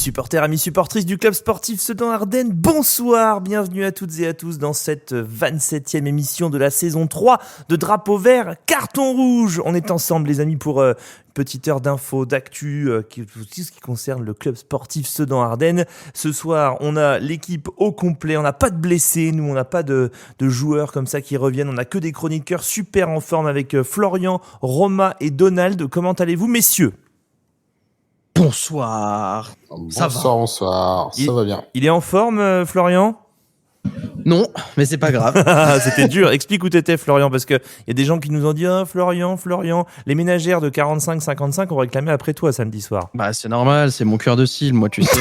supporters, amis supportrices du club sportif Sedan-Ardennes, bonsoir, bienvenue à toutes et à tous dans cette 27e émission de la saison 3 de Drapeau Vert, Carton Rouge. On est ensemble les amis pour une petite heure d'infos, d'actu, tout ce qui concerne le club sportif Sedan-Ardennes. Ce soir, on a l'équipe au complet, on n'a pas de blessés, nous on n'a pas de joueurs comme ça qui reviennent, on n'a que des chroniqueurs super en forme avec Florian, Romain et Donald. Comment allez-vous messieurs ? Bonsoir. Bonsoir. Ça va bien. Il est en forme, Florian ? Non, mais c'est pas grave. C'était dur. Explique où t'étais, Florian, parce que y a des gens qui nous ont dit Florian. Les ménagères de 45-55 ont réclamé après toi samedi soir. Bah c'est normal, c'est mon cœur de cible. Moi, tu sais,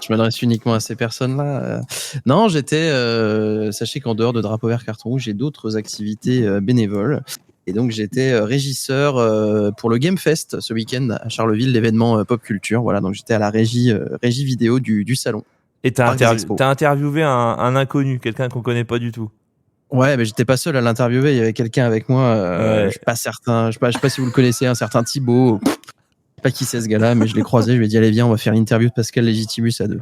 je m'adresse uniquement à ces personnes-là. Non, sachez qu'en dehors de Drapeau Vert Carton Rouge, j'ai d'autres activités bénévoles. Et donc j'étais régisseur pour le Game Fest ce week-end à Charleville, l'événement pop culture. Voilà, donc j'étais à la régie vidéo du salon. Et t'as interviewé un inconnu, quelqu'un qu'on connaît pas du tout. Ouais, mais j'étais pas seul à l'interviewer. Il y avait quelqu'un avec moi. Je suis pas certain. Je sais pas si vous le connaissez, un certain Thibaut. Je sais pas qui c'est ce gars-là, mais je l'ai croisé. Je lui ai dit allez viens, on va faire l'interview de Pascal Légitimus à deux.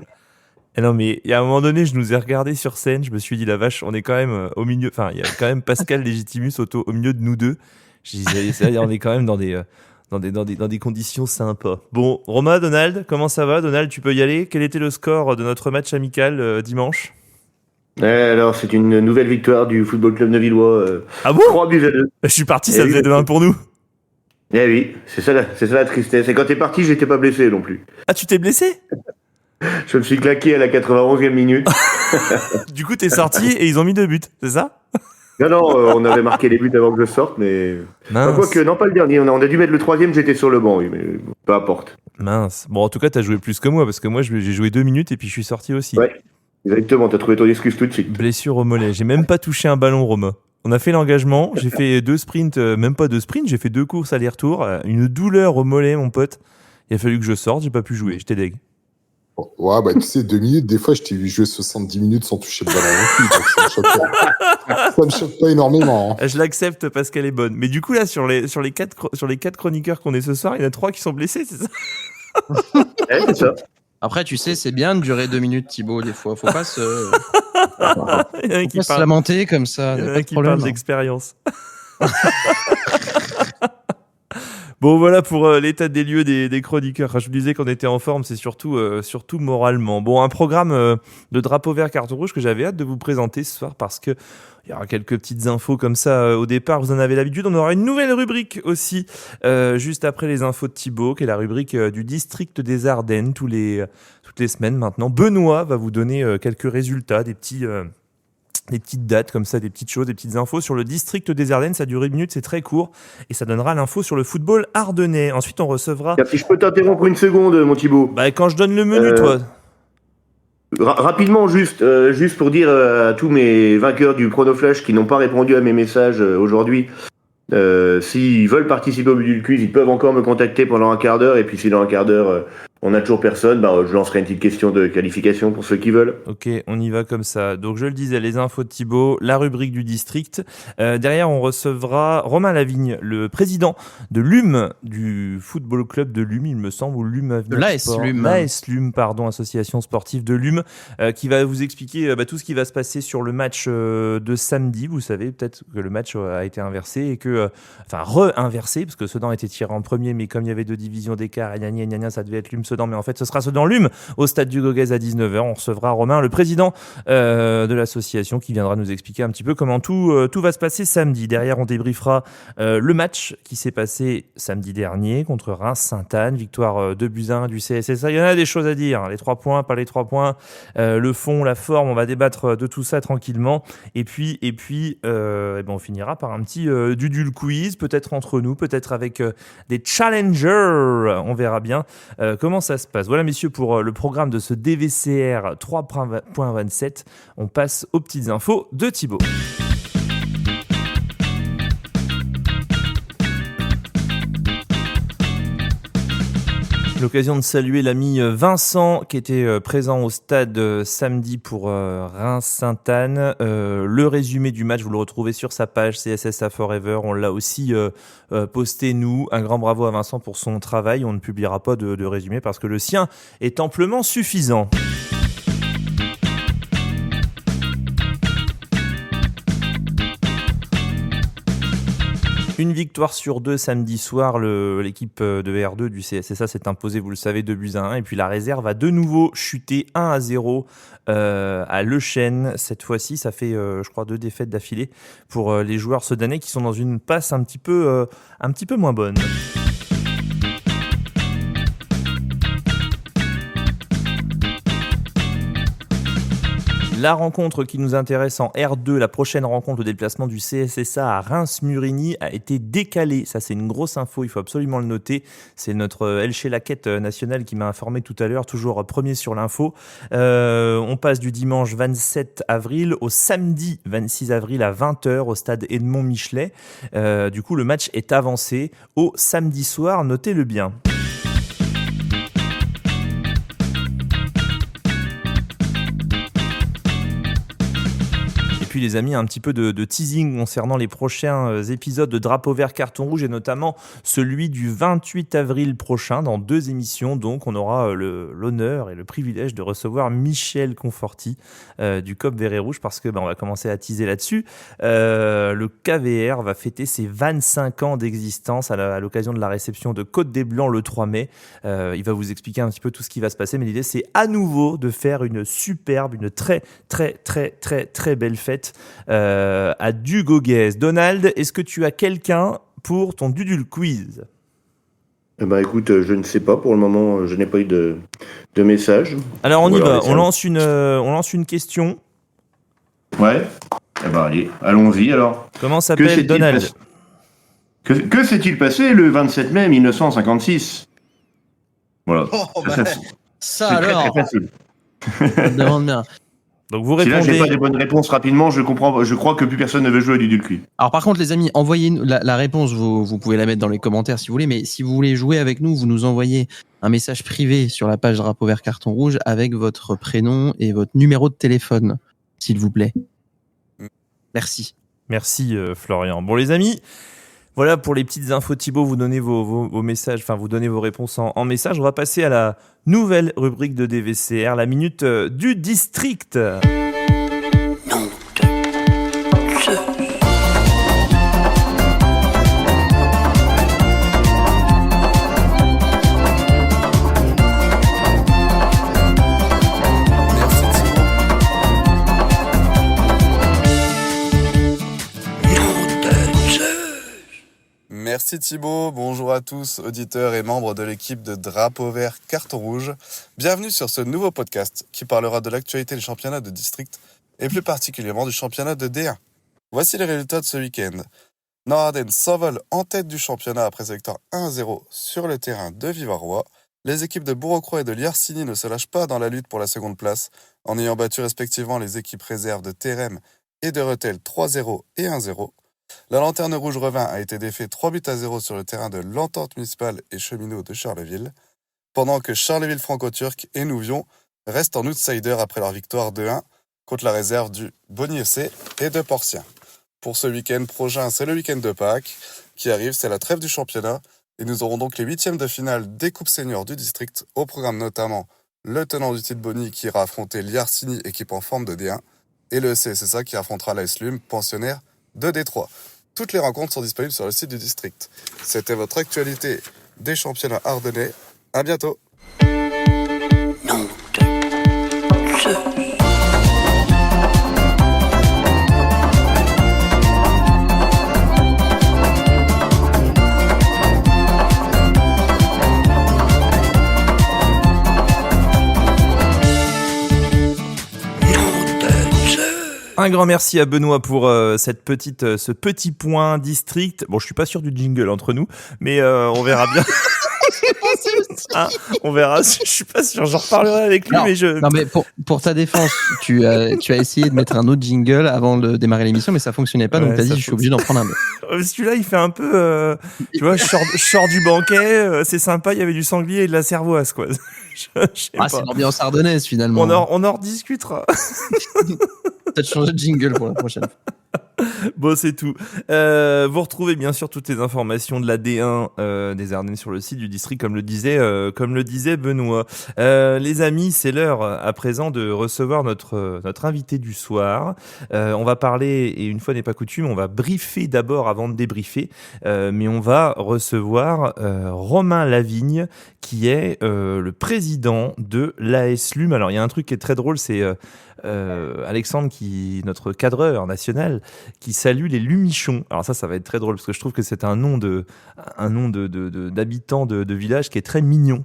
Et non, mais il y a un moment donné, je nous ai regardé sur scène. Je me suis dit la vache, on est quand même au milieu. Enfin, il y a quand même Pascal Légitimus au milieu de nous deux. Je disais, on est quand même dans des conditions sympas. Bon, Romain, Donald, comment ça va ? Donald, tu peux y aller ? Quel était le score de notre match amical dimanche ? Alors, c'est une nouvelle victoire du Football Club Neuvillois. Ah bon ? 3-2. Je suis parti, ça faisait 2-1 pour nous. Eh oui, c'est ça la tristesse. Et quand t'es parti, j'étais pas blessé non plus. Ah, tu t'es blessé ? Je me suis claqué à la 91e minute. Du coup, t'es sorti et ils ont mis 2 buts, c'est ça ? Non, on avait marqué les buts avant que je sorte, mais... Mince. Quoique, non, pas le dernier. On a dû mettre le 3e, j'étais sur le banc, oui, mais peu importe. Mince. Bon, en tout cas, t'as joué plus que moi, parce que moi, j'ai joué 2 minutes et puis je suis sorti aussi. Ouais, exactement, t'as trouvé ton excuse tout de suite. Blessure au mollet. J'ai même pas touché un ballon, Romain. On a fait l'engagement, j'ai fait 2 sprints, même pas 2 sprints, j'ai fait 2 courses aller-retour. Une douleur au mollet, mon pote. Il a fallu que je sorte, j'ai pas pu jouer, j'étais deg. Ouais, bah tu sais, 2 minutes, des fois, je t'ai vu jouer 70 minutes sans toucher le ballon non plus, donc ça me choque pas énormément. Je l'accepte parce qu'elle est bonne. Mais du coup, là, sur les 4 chroniqueurs qu'on est ce soir, il y en a 3 qui sont blessés, c'est ça ? C'est ça. Après, tu sais, c'est bien de durer 2 minutes, Thibaut, des fois. Faut pas se se lamenter comme ça. Il y en a qui parlent d'expérience. Bon, voilà pour l'état des lieux des chroniqueurs. Je vous disais qu'on était en forme, c'est surtout moralement. Bon, un programme de Drapeau Vert Carton Rouge que j'avais hâte de vous présenter ce soir parce que il y aura quelques petites infos comme ça au départ. Vous en avez l'habitude. On aura une nouvelle rubrique aussi juste après les infos de Thibaut, qui est la rubrique du district des Ardennes toutes les semaines maintenant. Benoît va vous donner quelques résultats, des petites dates comme ça, des petites choses, des petites infos sur le district des Ardennes. Ça dure 1 minute, c'est très court et ça donnera l'info sur le football ardennais. Ensuite, on recevra... Si je peux t'interrompre une seconde, mon Thibaut. Bah, quand je donne le menu, toi. Rapidement, juste pour dire à tous mes vainqueurs du Chronoflash qui n'ont pas répondu à mes messages aujourd'hui, s'ils veulent participer au Budule Quiz, ils peuvent encore me contacter pendant un quart d'heure. Et puis si dans un quart d'heure, on n'a toujours personne, je lancerai une petite question de qualification pour ceux qui veulent. Ok, on y va comme ça. Donc je le disais, les infos de Thibaut, la rubrique du district. Derrière, on recevra Romain Lavigne, le président de l'UM, du football club de l'UM, il me semble, ou l'UM. De l'AS LUM. L'AS LUM, pardon, association sportive de l'UM, qui va vous expliquer tout ce qui va se passer sur le match de samedi. Vous savez peut-être que le match a été inversé et que, re-inversé, parce que Sedan était tiré en premier, mais comme il y avait 2 divisions d'écart, et ça devait être l'UM Sedan, mais en fait ce sera Sedan l'UM au stade du Gauguez à 19h. On recevra Romain, le président de l'association, qui viendra nous expliquer un petit peu comment tout va se passer samedi. Derrière, on débriefera le match qui s'est passé samedi dernier contre Reims-Sainte-Anne, victoire 2-1 du CSSA. Il y en a des choses à dire, les 3 points, pas les 3 points, le fond, la forme, on va débattre de tout ça tranquillement. Et puis on finira par un petit Dudule Quiz, peut-être entre nous, peut-être avec des challengers, on verra bien comment ça se passe. Voilà messieurs pour le programme de ce DVCR 3.27. On passe aux petites infos de Thibaut. L'occasion de saluer l'ami Vincent qui était présent au stade samedi pour Reims-Sainte-Anne. Le résumé du match, vous le retrouvez sur sa page CSSA Forever. On l'a aussi posté, nous. Un grand bravo à Vincent pour son travail. On ne publiera pas de résumé parce que le sien est amplement suffisant. Une victoire sur 2 samedi soir, l'équipe de R2 du CSSA s'est imposée, vous le savez, 2-1. Et puis la réserve a de nouveau chuté 1-0 à Le Chêne. Cette fois-ci, ça fait, je crois, 2 défaites d'affilée pour les joueurs sedanais qui sont dans une passe un petit peu moins bonne. La rencontre qui nous intéresse en R2, la prochaine rencontre, le déplacement du CSSA à Reims-Murigny a été décalé. Ça, c'est une grosse info, il faut absolument le noter. C'est notre Elche Laquette national qui m'a informé tout à l'heure, toujours premier sur l'info. On passe du dimanche 27 avril au samedi 26 avril à 20h au stade Edmond Michelet. Du coup, le match est avancé au samedi soir, notez-le bien. Puis les amis, un petit peu de teasing concernant les prochains épisodes de Drapeau Vert Carton Rouge et notamment celui du 28 avril prochain. Dans 2 émissions, donc, on aura l'honneur et le privilège de recevoir Michel Conforti du COP Vert et Rouge parce que on va commencer à teaser là-dessus. Le KVR va fêter ses 25 ans d'existence à l'occasion de la réception de Côte des Blancs le 3 mai. Il va vous expliquer un petit peu tout ce qui va se passer, mais l'idée c'est à nouveau de faire une superbe, une très très très très très belle fête à Dugoguez. Donald, est-ce que tu as quelqu'un pour ton Dudul Quiz ? Écoute, je ne sais pas pour le moment, je n'ai pas eu de message. Alors on y va, on lance une question. Ouais. Allez, allons-y alors. Comment s'appelle Donald ? Que s'est-il passé le 27 mai 1956 ? Voilà. Ça c'est alors. très facile. On te demande bien. Donc vous Si là répondez. j'ai pas des bonnes réponses rapidement, je crois que plus personne ne veut jouer à du Dulcuit. Alors par contre les amis, envoyez-nous la réponse, vous pouvez la mettre dans les commentaires si vous voulez, mais si vous voulez jouer avec nous, vous nous envoyez un message privé sur la page Drapeau Vert Carton Rouge avec votre prénom et votre numéro de téléphone, s'il vous plaît. Merci. Merci Florian. Bon les amis, voilà pour les petites infos. Thibaut, vous donnez vos messages, enfin vous donnez vos réponses en message. On va passer à la nouvelle rubrique de DVCR, la minute du district. Merci Thibaut, bonjour à tous, auditeurs et membres de l'équipe de Drapeau Vert Carton Rouge. Bienvenue sur ce nouveau podcast qui parlera de l'actualité des championnats de district et plus particulièrement du championnat de D1. Voici les résultats de ce week-end. Nord-Ardenne s'envole en tête du championnat après sa victoire 1-0 sur le terrain de Vivarois. Les équipes de Bourg-au-Croix et de Liersigny ne se lâchent pas dans la lutte pour la seconde place en ayant battu respectivement les équipes réserves de Thérèmes et de Rethel 3-0 et 1-0. La Lanterne Rouge Revin a été défait 3-0 sur le terrain de l'Entente Municipale et Cheminot de Charleville, pendant que Charleville-Franco-Turc et Nouvion restent en outsider après leur victoire 2-1 contre la réserve du Bonnier-C et de Porcien. Pour ce week-end prochain, c'est le week-end de Pâques qui arrive, c'est la trêve du championnat, et nous aurons donc les 8e de finale des Coupes Seniors du district, au programme notamment le tenant du titre Bonny qui ira affronter Liersigny, équipe en forme de D1, et le CSSA qui affrontera la SLUM, pensionnaire de Détroit. Toutes les rencontres sont disponibles sur le site du district. C'était votre actualité des championnats ardennais. À bientôt. Un grand merci à Benoît pour ce petit point district. Bon, je suis pas sûr du jingle entre nous, mais on verra bien. Ah, on verra. Je suis pas sûr. J'en reparlerai avec lui, Non, mais je. Non, mais pour ta défense, tu as essayé de mettre un autre jingle avant de démarrer l'émission, mais ça fonctionnait pas, donc Ouais, t'as ça dit, je suis obligé d'en prendre un autre. Celui-là, il fait un peu. Tu vois, je sors du banquet. C'est sympa. Il y avait du sanglier et de la cervoise, quoi. Je sais Ah, pas. c'est l'ambiance ardennaise, finalement. On en rediscutera. Peut-être changer de jingle pour la prochaine. Bon, c'est tout. Vous retrouvez bien sûr toutes les informations de la D1 des Ardennes sur le site du district, comme le disait Benoît. Les amis, c'est l'heure à présent de recevoir notre invité du soir. On va parler, et une fois n'est pas coutume, on va briefer d'abord avant de débriefer, mais on va recevoir Romain Lavigne, qui est le président de l'AS Lume. Alors, il y a un truc qui est très drôle, c'est Alexandre, notre cadreur national, qui salue les Lumichons. Alors ça va être très drôle parce que je trouve que c'est un nom d'habitant de village qui est très mignon.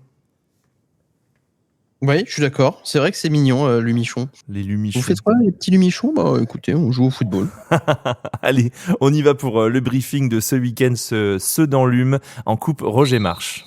Oui, je suis d'accord. C'est vrai que c'est mignon, Lumichon. Les Lumichons. Vous faites quoi, les petits Lumichons? Bah, écoutez, on joue au football. Allez, on y va pour le briefing de ce week-end, ce dans Lume, en coupe Roger Marche.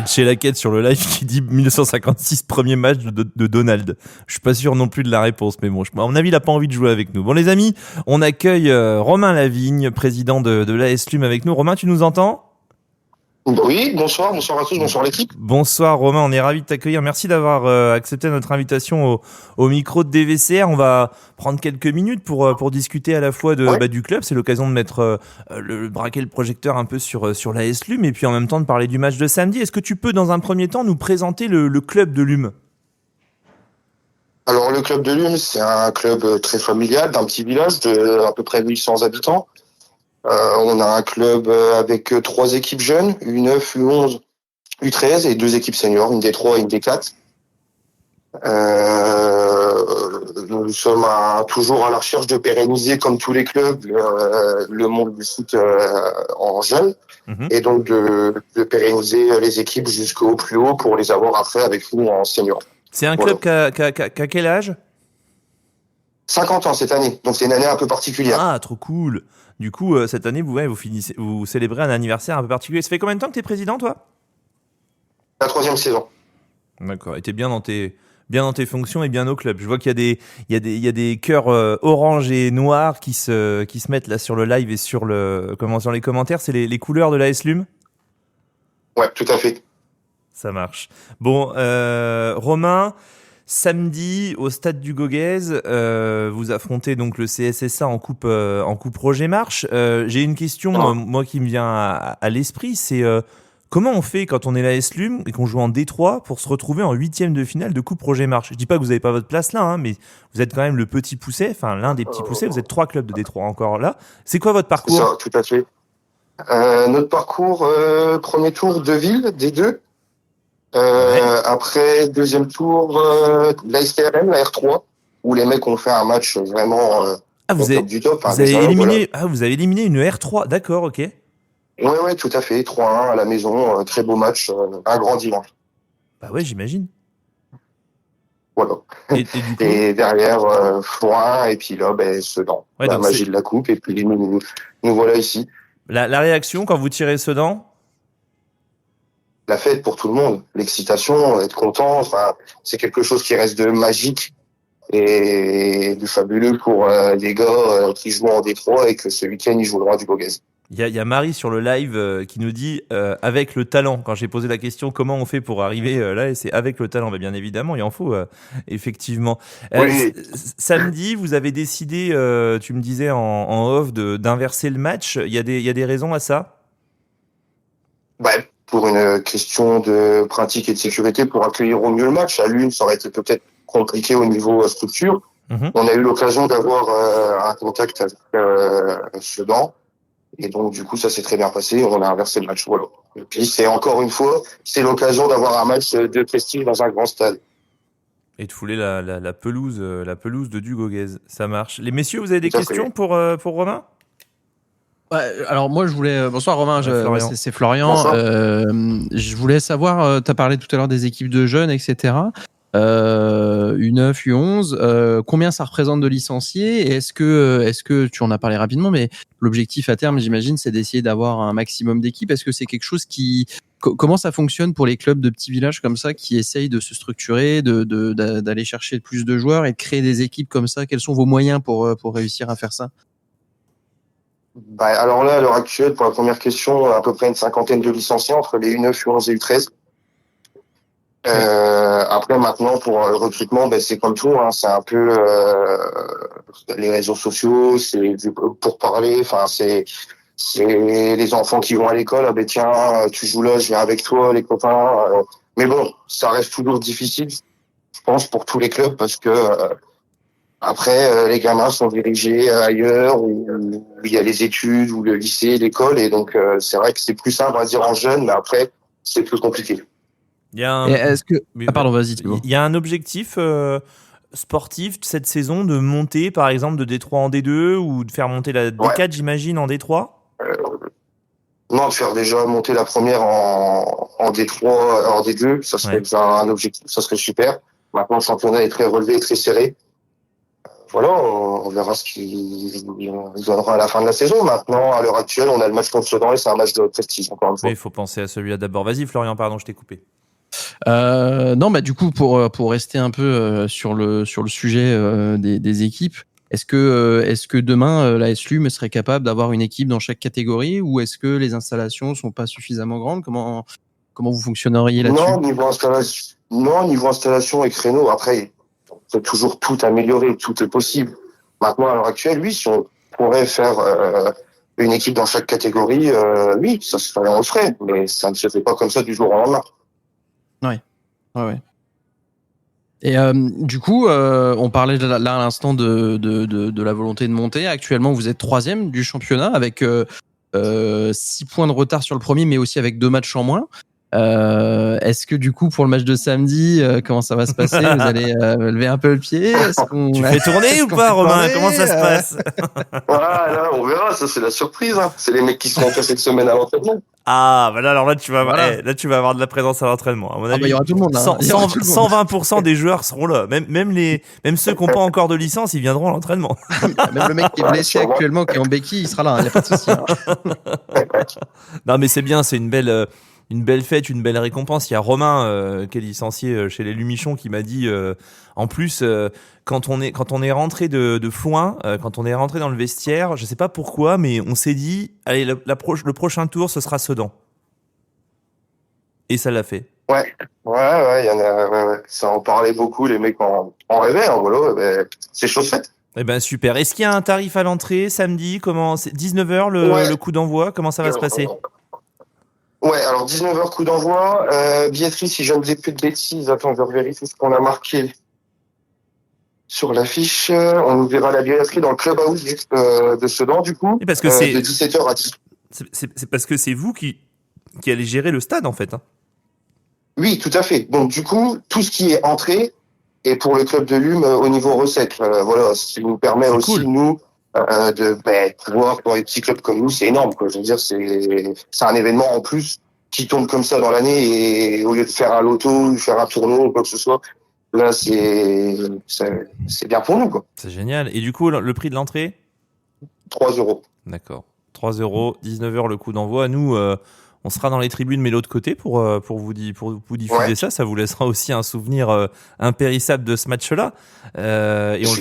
Chez la quête sur le live qui dit 1956 premier match de Donald. Je suis pas sûr non plus de la réponse, mais bon, à mon avis, il a pas envie de jouer avec nous. Bon, les amis, on accueille Romain Lavigne, président de l'AS Lume avec nous. Romain, tu nous entends ? Oui, bonsoir à tous, bonsoir l'équipe. Bonsoir Romain, on est ravis de t'accueillir. Merci d'avoir accepté notre invitation au micro de DVCR. On va prendre quelques minutes pour discuter à la fois du club. C'est l'occasion de mettre braquer le projecteur un peu sur l'AS Lume et puis en même temps de parler du match de samedi. Est-ce que tu peux dans un premier temps nous présenter le club de Lume ? Alors le club de Lume, c'est un club très familial d'un petit village de à peu près 1100 habitants. On a un club avec 3 équipes jeunes, U9, U11, U13 et 2 équipes seniors, une D3 et une D4. Nous sommes toujours à la recherche de pérenniser, comme tous les clubs, le monde du foot en jeunes, et donc de pérenniser les équipes jusqu'au plus haut pour les avoir après avec nous en senior. C'est un club qui a quel âge ? 50 ans cette année, donc c'est une année un peu particulière. Ah, trop cool. Du coup, cette année, vous célébrez un anniversaire un peu particulier. Ça fait combien de temps que tu es président, toi ? La 3e saison. D'accord. Et t'es bien dans tes fonctions et bien au club. Je vois qu'il y a des cœurs orange et noirs qui se mettent là sur le live et sur les commentaires. C'est les couleurs de l'AS Lume ? Ouais, tout à fait. Ça marche. Bon, Romain, samedi au stade du Goguez, vous affrontez donc le CSSA en coupe Roger Marche. J'ai une question moi qui me vient à l'esprit, c'est comment on fait quand on est l'AS Lume et qu'on joue en D3 pour se retrouver en 8e de finale de coupe Roger Marche ? Je dis pas que vous n'avez pas votre place là, mais vous êtes quand même le petit poucet, enfin l'un des petits poussets. Vous êtes 3 clubs de D3 encore là. C'est quoi votre parcours ? C'est ça, tout à fait. Notre parcours, premier tour Deville, D2. Après, deuxième tour, la STRM, la R3, où les mecs ont fait un match vraiment top du top. Vous avez éliminé une R3, d'accord, ok. Ouais, tout à fait, 3-1 à la maison, très beau match, un grand dimanche. Bah ouais, j'imagine. Voilà. Et du coup... et derrière, Foin, et puis là, Sedan. Ouais, la magie de la coupe, et puis nous voilà ici. La réaction quand vous tirez Sedan ? La fête pour tout le monde, l'excitation, être content, enfin, c'est quelque chose qui reste de magique et de fabuleux pour les gars qui jouent en D3 et que ce week-end ils jouent le roi du Goguez. Il y a Marie sur le live qui nous dit avec le talent. Quand j'ai posé la question comment on fait pour arriver là, et c'est avec le talent. Bah, bien évidemment, il en faut effectivement. Oui. Samedi, vous avez décidé, tu me disais en off, d'inverser le match. Il y a des raisons à ça ? Pour une question de pratique et de sécurité, pour accueillir au mieux le match. À l'une, ça aurait été peut-être compliqué au niveau structure. On a eu l'occasion d'avoir un contact avec Sedan. Et donc, du coup, ça s'est très bien passé. On a inversé le match. Voilà. Et puis, c'est encore une fois, c'est l'occasion d'avoir un match de prestige dans un grand stade. Et de fouler la pelouse de Dugoguez. Ça marche. Les messieurs, vous avez des questions pour Romain ? Ouais, alors moi je voulais bonsoir Romain, Florian. c'est Florian. Bonsoir. Je voulais savoir, tu as parlé tout à l'heure des équipes de jeunes, etc. U9, U11, combien ça représente de licenciés et est-ce que tu en as parlé rapidement, mais l'objectif à terme, j'imagine, c'est d'essayer d'avoir un maximum d'équipes. Est-ce que c'est quelque chose qui comment ça fonctionne pour les clubs de petits villages comme ça qui essayent de se structurer, d'aller chercher plus de joueurs et de créer des équipes comme ça? Quels sont vos moyens pour réussir à faire ça? Bah, alors là, à l'heure actuelle, pour la première question, à peu près une cinquantaine de licenciés entre les U9, U11 et U13. Après, maintenant, pour le recrutement, ben, c'est comme tout, hein, c'est un peu les réseaux sociaux, c'est pour parler, enfin, c'est les enfants qui vont à l'école, ah ben tiens, tu joues là, je viens avec toi, les copains. Mais bon, ça reste toujours difficile, je pense, pour tous les clubs, parce que après, les gamins sont dirigés ailleurs, où il y a les études, ou le lycée, l'école, et donc c'est vrai que c'est plus simple à dire en jeune, mais après, c'est plus compliqué. Il y a un... Est-ce que... Ah pardon, vas-y Thibaut. Il y a un objectif sportif cette saison de monter, par exemple, de D3 en D2 ou de faire monter la D4, j'imagine, en D3 Non, de faire déjà monter la première en D3, en D2, ça serait déjà un objectif, ça serait super. Maintenant, le championnat est très relevé, très serré. Voilà, on verra ce qu'il donnera à la fin de la saison. Maintenant, à l'heure actuelle, on a le match contre Sedan et c'est un match de prestige, encore une fois. Oui, il faut penser à celui-là d'abord. Vas-y, Florian, pardon, je t'ai coupé. Non, bah du coup, pour rester un peu sur le sujet des équipes, est-ce que demain la SLUM serait capable d'avoir une équipe dans chaque catégorie ou est-ce que les installations sont pas suffisamment grandes? Comment vous fonctionneriez là-dessus? Niveau installation et créneau, après, on peut toujours tout améliorer, tout est possible. Maintenant, à l'heure actuelle, oui, si on pourrait faire une équipe dans chaque catégorie, oui, ça on le ferait, mais ça ne se fait pas comme ça du jour au lendemain. Ouais. Et du coup, on parlait là à l'instant de la volonté de monter. Actuellement, vous êtes 3e du championnat avec 6 points de retard sur le premier, mais aussi avec 2 matchs en moins. Est-ce que du coup, pour le match de samedi, comment ça va se passer? Vous allez lever un peu le pied? Tu fais tourner ou pas, Romain? Comment ça se passe? Voilà, on verra, ça c'est la surprise. Hein. C'est les mecs qui seront fait cette semaine à l'entraînement. Ah, bah alors là, tu vas avoir de la présence à l'entraînement. À mon avis, il y aura tout le monde. 120% des joueurs seront là. Même ceux qui n'ont pas encore de licence, ils viendront à l'entraînement. Même le mec qui est blessé actuellement, qui est en béquille, il sera là. Il n'y a pas de souci. Hein. Non, mais c'est bien, c'est une belle fête, une belle récompense. Il y a Romain qui est licencié chez les Lumichons qui m'a dit en plus quand on est rentré de Foin, quand on est rentré dans le vestiaire, je sais pas pourquoi, mais on s'est dit allez le prochain tour ce sera Sedan. Et ça l'a fait. Ouais, il y en a. Ça en parlait beaucoup, les mecs en rêvaient. Hein, voilà, c'est chose faite. Eh ben super. Est-ce qu'il y a un tarif à l'entrée samedi? Comment c'est 19h le coup d'envoi? Comment ça va se passer? Ouais, alors 19h coup d'envoi. Billetterie, si je ne dis plus de bêtises, attends, je vérifie ce qu'on a marqué sur l'affiche. On verra la billetterie dans le clubhouse de Sedan, du coup. Et parce que c'est de 17h à 10h. C'est parce que c'est vous qui allez gérer le stade en fait. Hein. Oui, tout à fait. Donc du coup, tout ce qui est entrée est pour le club de Lume au niveau recette. Voilà, ce qui nous permet c'est aussi, cool. Nous, de pouvoir, pour les petits clubs comme nous, c'est énorme, quoi. Je veux dire, c'est un événement en plus qui tombe comme ça dans l'année et au lieu de faire un loto ou faire un tournoi ou quoi que ce soit, là, c'est bien pour nous, quoi. C'est génial. Et du coup, le prix de l'entrée? 3 €. D'accord. 3 €, 19h le coup d'envoi. Nous, on sera dans les tribunes, mais l'autre côté pour vous diffuser ça. Ça vous laissera aussi un souvenir impérissable de ce match-là. Et on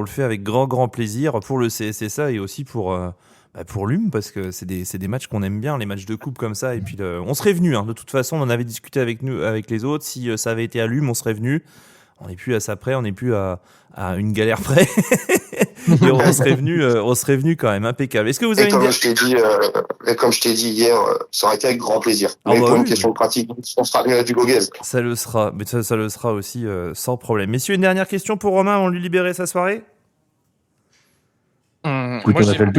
le fait avec grand plaisir pour le CSSA et aussi pour Lume, parce que c'est des matchs qu'on aime bien, les matchs de coupe comme ça. Et puis on serait venu. Hein. De toute façon, on en avait discuté avec les autres. Si ça avait été à Lume, on serait venu. On n'est plus à ça près, on n'est plus à une galère près. Et on serait venu quand même, impeccable. Est-ce que vous avez comme je t'ai dit hier, ça aurait été avec grand plaisir. Mais pour une question de pratique, on sera venu à du Goguez. Ça le sera, mais ça le sera aussi sans problème. Messieurs, une dernière question pour Romain, on lui libérait sa soirée? Moi,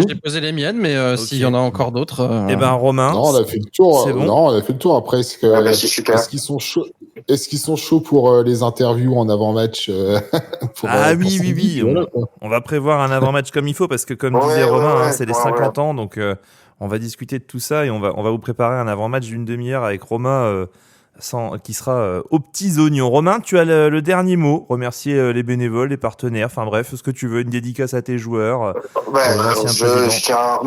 j'ai posé les miennes, mais okay. S'il y en a encore d'autres. Eh ben, Romain. Non, on a fait le tour. C'est bon. Non, on a fait le tour. Après, c'est super. Est-ce qu'ils sont chauds? Est-ce qu'ils sont chauds pour les interviews en avant-match oui. Voilà, On va prévoir un avant-match comme il faut parce que, comme disait Romain, c'est les 50 ans. Donc, on va discuter de tout ça et on va vous préparer un avant-match d'une demi-heure avec Romain qui sera aux petits oignons. Romain, tu as le dernier mot. Remercier les bénévoles, les partenaires. Enfin bref, ce que tu veux. Une dédicace à tes joueurs. Je tiens à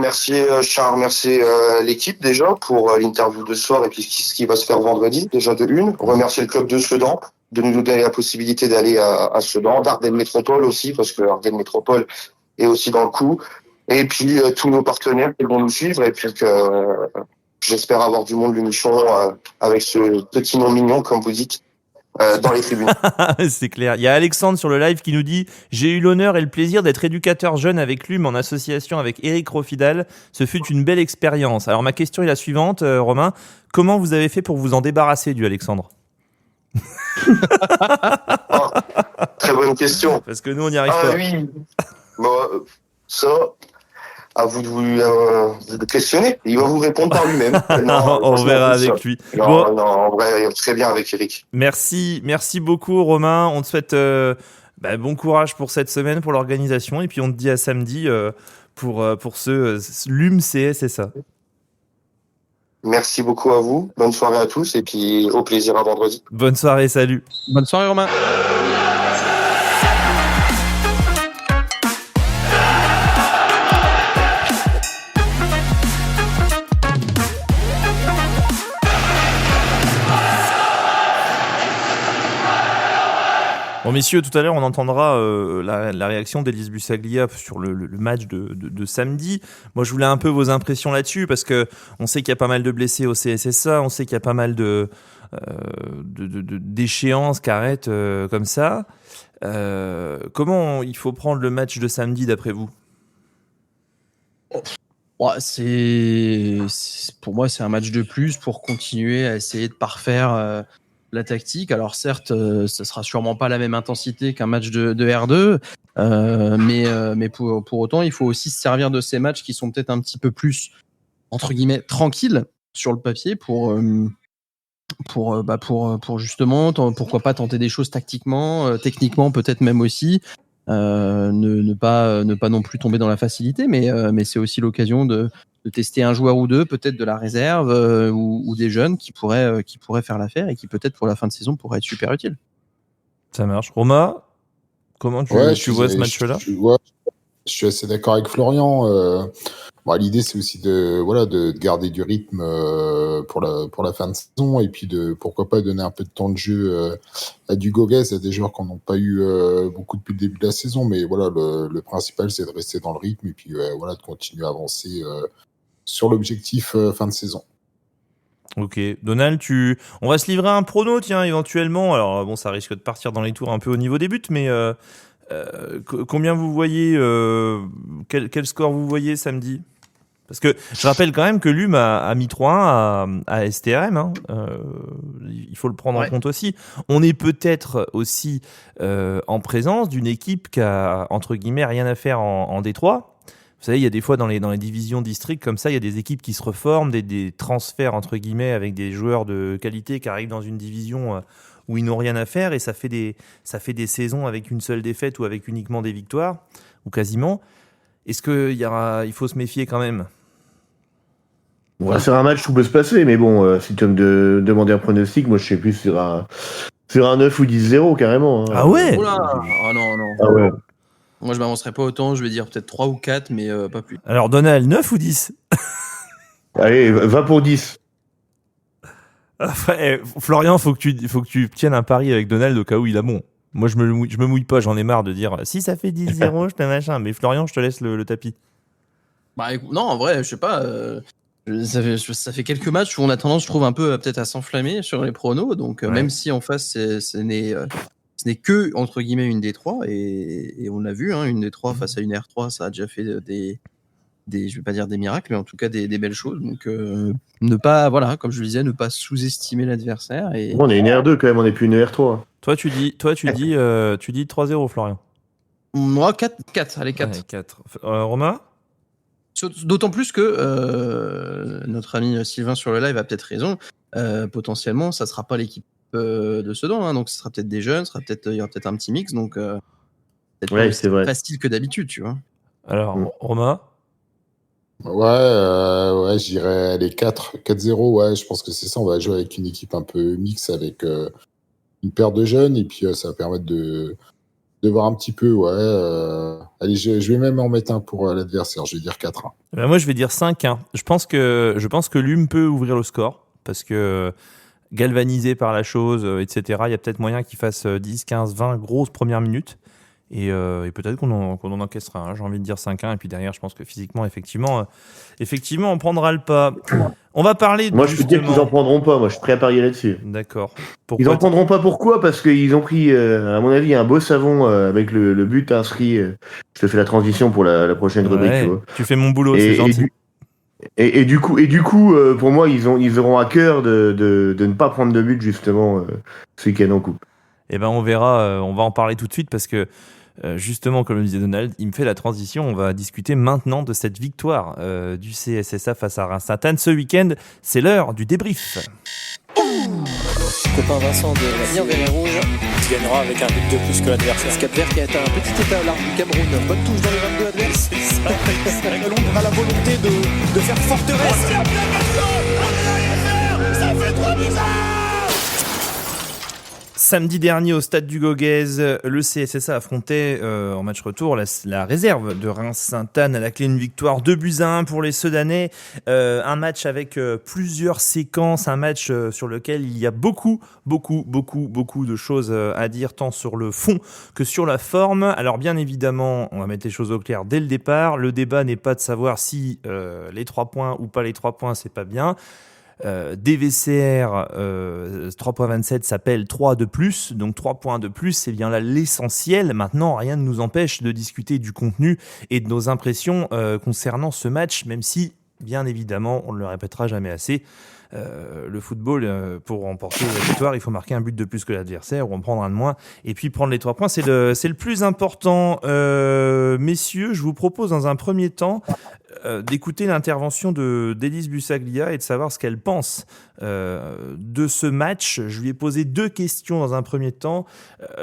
remercier l'équipe déjà pour l'interview de ce soir et puis ce qui va se faire vendredi, déjà de une. Remercier le club de Sedan de nous donner la possibilité d'aller à Sedan, d'Ardenne Métropole aussi, parce que Ardenne Métropole est aussi dans le coup. Et puis tous nos partenaires qui vont nous suivre et puis que j'espère avoir du monde l'émission avec ce petit nom mignon, comme vous dites, dans les tribunes. C'est clair. Il y a Alexandre sur le live qui nous dit « J'ai eu l'honneur et le plaisir d'être éducateur jeune avec l'UM en association avec Eric Rofidal. Ce fut une belle expérience. » Alors ma question est la suivante, Romain. Comment vous avez fait pour vous en débarrasser du Alexandre ? Très bonne question. Parce que nous, on n'y arrive pas. Oui. Bon, ça... à vous de vous questionner. Il va vous répondre par lui-même. On verra avec lui. Non, en vrai, très bien avec Eric. Merci beaucoup Romain. On te souhaite bon courage pour cette semaine, pour l'organisation. Et puis on te dit à samedi pour ce LUM CSSA. Merci beaucoup à vous. Bonne soirée à tous et puis au plaisir à vendredi. Bonne soirée, salut. Bonne soirée Romain. Bon, messieurs, tout à l'heure, on entendra la réaction d'Élise Bussaglia sur le match de samedi. Moi, je voulais un peu vos impressions là-dessus, parce que on sait qu'il y a pas mal de blessés au CSSA, on sait qu'il y a pas mal d'échéances qui arrêtent comme ça. Comment il faut prendre le match de samedi, d'après vous ? Pour moi, c'est un match de plus pour continuer à essayer de parfaire la tactique. Alors certes, ça sera sûrement pas la même intensité qu'un match de R2, mais pour autant, il faut aussi se servir de ces matchs qui sont peut-être un petit peu plus, entre guillemets, tranquilles sur le papier pour justement, pourquoi pas tenter des choses tactiquement, techniquement peut-être même aussi. Ne pas non plus tomber dans la facilité, mais c'est aussi l'occasion de tester un joueur ou deux, peut-être de la réserve ou des jeunes qui pourraient faire l'affaire et qui peut-être pour la fin de saison pourraient être super utiles. Ça marche. Romain, comment tu vois ce match-là ? Je suis assez d'accord avec Florian. L'idée, c'est aussi de garder du rythme pour la fin de saison et puis pourquoi pas donner un peu de temps de jeu à du Gogez, à des joueurs qui n'en ont pas eu beaucoup depuis le début de la saison. Mais voilà, le principal, c'est de rester dans le rythme et puis de continuer à avancer sur l'objectif fin de saison. Ok, Donald, on va se livrer un prono, tiens, éventuellement. Alors bon, ça risque de partir dans les tours un peu au niveau des buts, mais combien vous voyez, quel score vous voyez samedi ? Parce que je rappelle quand même que l'UM a mis 3-1 à STRM. Il faut le prendre en compte aussi. On est peut-être aussi en présence d'une équipe qui a, entre guillemets, rien à faire en D3. Vous savez, il y a des fois dans les divisions districts comme ça, il y a des équipes qui se reforment, des transferts, entre guillemets, avec des joueurs de qualité qui arrivent dans une division où ils n'ont rien à faire et ça fait des saisons avec une seule défaite ou avec uniquement des victoires, ou quasiment. Est-ce qu'il faut se méfier quand même ? On va faire un match, tout peut se passer, mais bon, si tu veux me demander un pronostic, moi je sais plus sur un 9 ou 10-0 carrément. Hein. Ah ouais ? Oula ! Ah non. Ah ouais. Moi je m'avancerai pas autant, je vais dire peut-être 3 ou 4, mais pas plus. Alors Donald, 9 ou 10 ? Allez, va pour 10. Florian, faut que tu tiennes un pari avec Donald au cas où il a bon. Moi je me mouille pas, j'en ai marre de dire si ça fait 10-0, je te machin. Mais Florian, je te laisse le tapis. Non, en vrai, je sais pas. Ça fait quelques matchs où on a tendance, je trouve, un peu peut-être à s'enflammer sur les pronos. Donc, même si en face, ce n'est que, entre guillemets, une D3. Et on l'a vu, une D3 face à une R3, ça a déjà fait je vais pas dire des miracles, mais en tout cas des belles choses. Donc, ne pas, comme je le disais, ne pas sous-estimer l'adversaire. Et... On est une R2 quand même, on n'est plus une R3. Toi, tu dis 3-0, Florian. Moi, 4. Allez, 4. Ouais, 4. Romain ? D'autant plus que notre ami Sylvain sur le live a peut-être raison. Potentiellement, ça sera pas l'équipe de Sedan, hein, donc ce sera peut-être des jeunes, il y aura peut-être un petit mix, donc peut-être Ouais, pas c'est aussi vrai. facile que d'habitude, tu vois. Alors, Mm. Romain? Ouais, je dirais les 4-0, ouais, je pense que c'est ça. On va jouer avec une équipe un peu mix, avec une paire de jeunes, et puis ça va permettre de voir un petit peu, ouais. Allez, je vais même en mettre un pour l'adversaire, je vais dire 4-1. Ben moi, je vais dire 5-1. Je pense que Lume peut ouvrir le score parce que galvanisé par la chose, etc., il y a peut-être moyen qu'il fasse 10, 15, 20 grosses premières minutes. Et peut-être qu'on en encaissera un. J'ai envie de dire 5-1. Et puis derrière, je pense que physiquement, effectivement, on prendra le pas. On va parler Moi, je peux te dire qu'ils en justement. prendront pas. Moi, je suis prêt à parier là-dessus. D'accord. Ils Pourquoi en prendront pas. Pourquoi? Parce qu'ils ont pris, à mon avis, un beau savon avec le but inscrit. Je te fais la transition pour la prochaine rubrique, tu Ouais, vois. tu fais mon boulot, c'est Et, et, gentil. du, et du coup, pour moi, ils auront à cœur de ne pas prendre de but justement ce week-end en coupe. Eh ben, on verra. On va en parler tout de suite parce que justement, comme le disait Donald, il me fait la transition. On va discuter maintenant de cette victoire du CSSA face à Reims-Sainte-Anne ce week-end. C'est l'heure du débrief. Copain Vincent de la Bienvenue Rouge qui gagnera avec un but de plus que l'adversaire. Cap-Vert qui a été un petit état large du Cameroun. Bonne touche dans les 22 adverses. Londres a la volonté de faire forteresse. Ça fait 3 bizarres. Samedi dernier au stade du Goguez, le CSSA affrontait en match retour la réserve de Reims-Sainte-Anne à la clé d'une victoire 2-1 pour les Sedanais. Un match avec plusieurs séquences, un match sur lequel il y a beaucoup de choses à dire tant sur le fond que sur la forme. Alors bien évidemment, on va mettre les choses au clair dès le départ. Le débat n'est pas de savoir si les 3 points ou pas les 3 points, c'est pas bien. DVCR 3.27 s'appelle 3 de plus, donc 3 points de plus, c'est bien là l'essentiel. Maintenant, rien ne nous empêche de discuter du contenu et de nos impressions concernant ce match, même si, bien évidemment, on ne le répétera jamais assez. Le football, pour remporter la victoire, il faut marquer un but de plus que l'adversaire ou en prendre un de moins et puis prendre les 3 points, c'est le plus important. Messieurs, je vous propose dans un premier temps d'écouter l'intervention d'Élise Bussaglia et de savoir ce qu'elle pense de ce match. Je lui ai posé 2 questions dans un premier temps.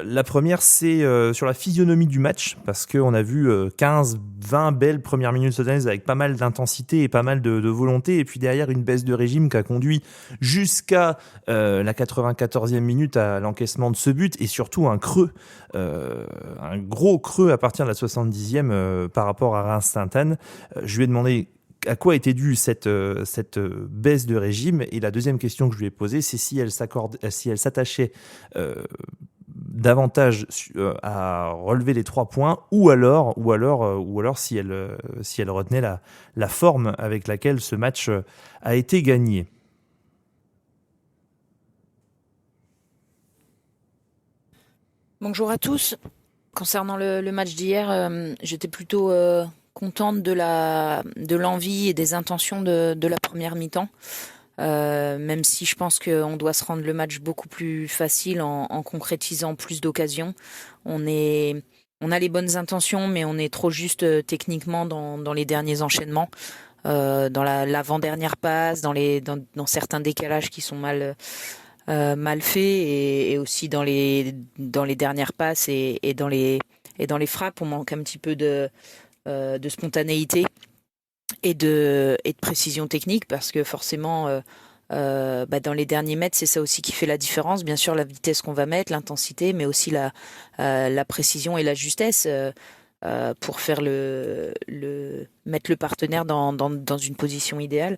La première, c'est sur la physionomie du match, parce qu'on a vu 15-20 belles premières minutes soudanaises avec pas mal d'intensité et pas mal de volonté, et puis derrière une baisse de régime qui a conduit jusqu'à la 94e minute à l'encaissement de ce but, et surtout un creux, un gros creux à partir de la 70e par rapport à Reims-Sainte-Anne. Je lui ai demandé à quoi était due cette baisse de régime, et la deuxième question que je lui ai posée, c'est si elle s'attachait davantage à relever les 3 points ou alors si elle retenait la forme avec laquelle ce match a été gagné. Bonjour à tous. Concernant le match d'hier, j'étais plutôt contente de l'envie et des intentions de la première mi-temps. Même si je pense qu'on doit se rendre le match beaucoup plus facile en concrétisant plus d'occasions. On a les bonnes intentions, mais on est trop juste techniquement dans les derniers enchaînements, dans l'avant-dernière passe, dans certains décalages qui sont mal faits, et aussi dans les dernières passes et dans les frappes, on manque un petit peu de spontanéité et de précision technique, parce que forcément dans les derniers mètres, c'est ça aussi qui fait la différence. Bien sûr, la vitesse qu'on va mettre, l'intensité, mais aussi la précision et la justesse pour faire mettre le partenaire dans une position idéale,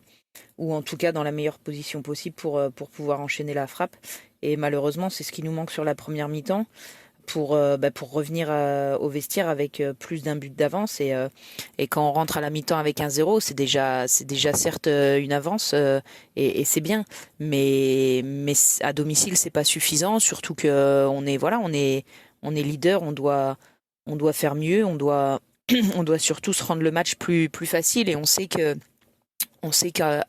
ou en tout cas dans la meilleure position possible pour pouvoir enchaîner la frappe. Et malheureusement, c'est ce qui nous manque sur la première mi-temps pour revenir au vestiaire avec plus d'un but d'avance. Et quand on rentre à la mi-temps avec 1-0, c'est déjà certes une avance, et c'est bien, mais à domicile c'est pas suffisant, surtout que on est leader, on doit faire mieux, on doit surtout se rendre le match plus facile, et on sait qu'à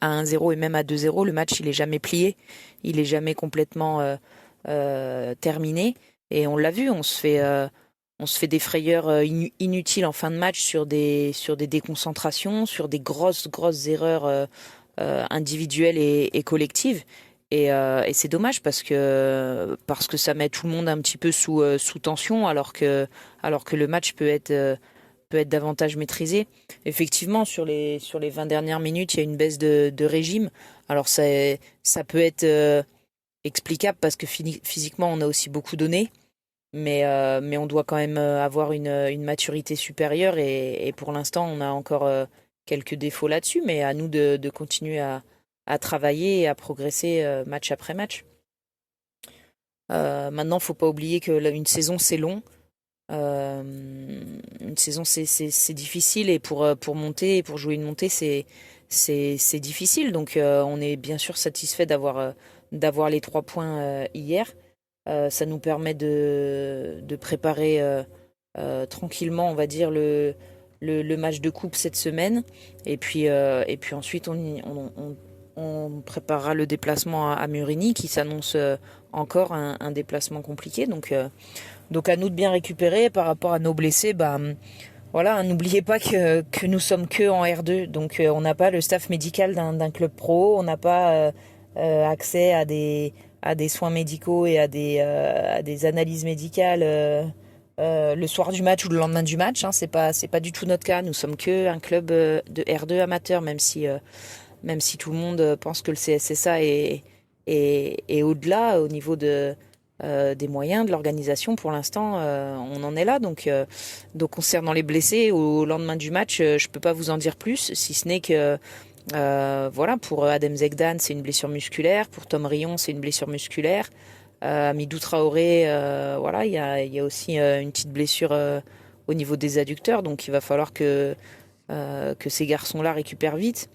1-0 et même à 2-0, le match il est jamais plié, il est jamais complètement terminé. Et on l'a vu, on se fait des frayeurs inutiles en fin de match sur des déconcentrations, sur des grosses erreurs individuelles et collectives. Et c'est dommage parce que ça met tout le monde un petit peu sous tension alors que le match peut être davantage maîtrisé. Effectivement, sur les 20 dernières minutes, il y a une baisse de régime. Alors ça peut être explicable parce que physiquement on a aussi beaucoup donné, mais on doit quand même avoir une maturité supérieure et pour l'instant on a encore quelques défauts là-dessus, mais à nous de continuer à travailler et à progresser match après match. Maintenant, faut pas oublier que une saison c'est long. Une saison c'est difficile et pour monter et pour jouer une montée c'est difficile. Donc on est bien sûr satisfait d'avoir les 3 points hier. Ça nous permet de préparer tranquillement, on va dire, le match de coupe cette semaine. Et puis ensuite, on préparera le déplacement à Murigny qui s'annonce encore un déplacement compliqué. Donc à nous de bien récupérer par rapport à nos blessés. Voilà, n'oubliez pas que nous sommes que en R2. Donc on n'a pas le staff médical d'un club pro. On n'a pas accès à des soins médicaux et à des analyses médicales le soir du match ou le lendemain du match. Hein. C'est pas du tout notre cas. Nous sommes que un club de R2 amateur, même si tout le monde pense que le CSSA est au-delà au niveau des moyens, de l'organisation. Pour l'instant, on en est là. Donc concernant les blessés, au lendemain du match, je peux pas vous en dire plus, si ce n'est que pour Adem Zegdan, c'est une blessure musculaire. Pour Tom Rion, c'est une blessure musculaire. Amidou Traoré, il y a aussi une petite blessure au niveau des adducteurs. Donc il va falloir que ces garçons-là récupèrent vite.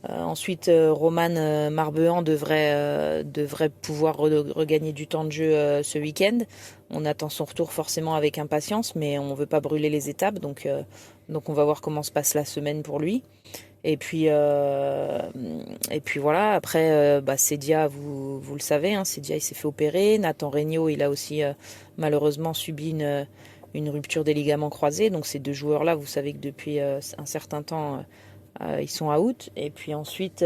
Ensuite, Roman Marbehan devrait pouvoir regagner du temps de jeu ce week-end. On attend son retour forcément avec impatience, mais on ne veut pas brûler les étapes. Donc on va voir comment se passe la semaine pour lui. Et puis voilà, après, Sedia, vous le savez, hein, Sedia il s'est fait opérer. Nathan Regnault, il a aussi malheureusement subi une rupture des ligaments croisés. Donc ces 2 joueurs-là, vous savez que depuis un certain temps... ils sont out. Et puis ensuite,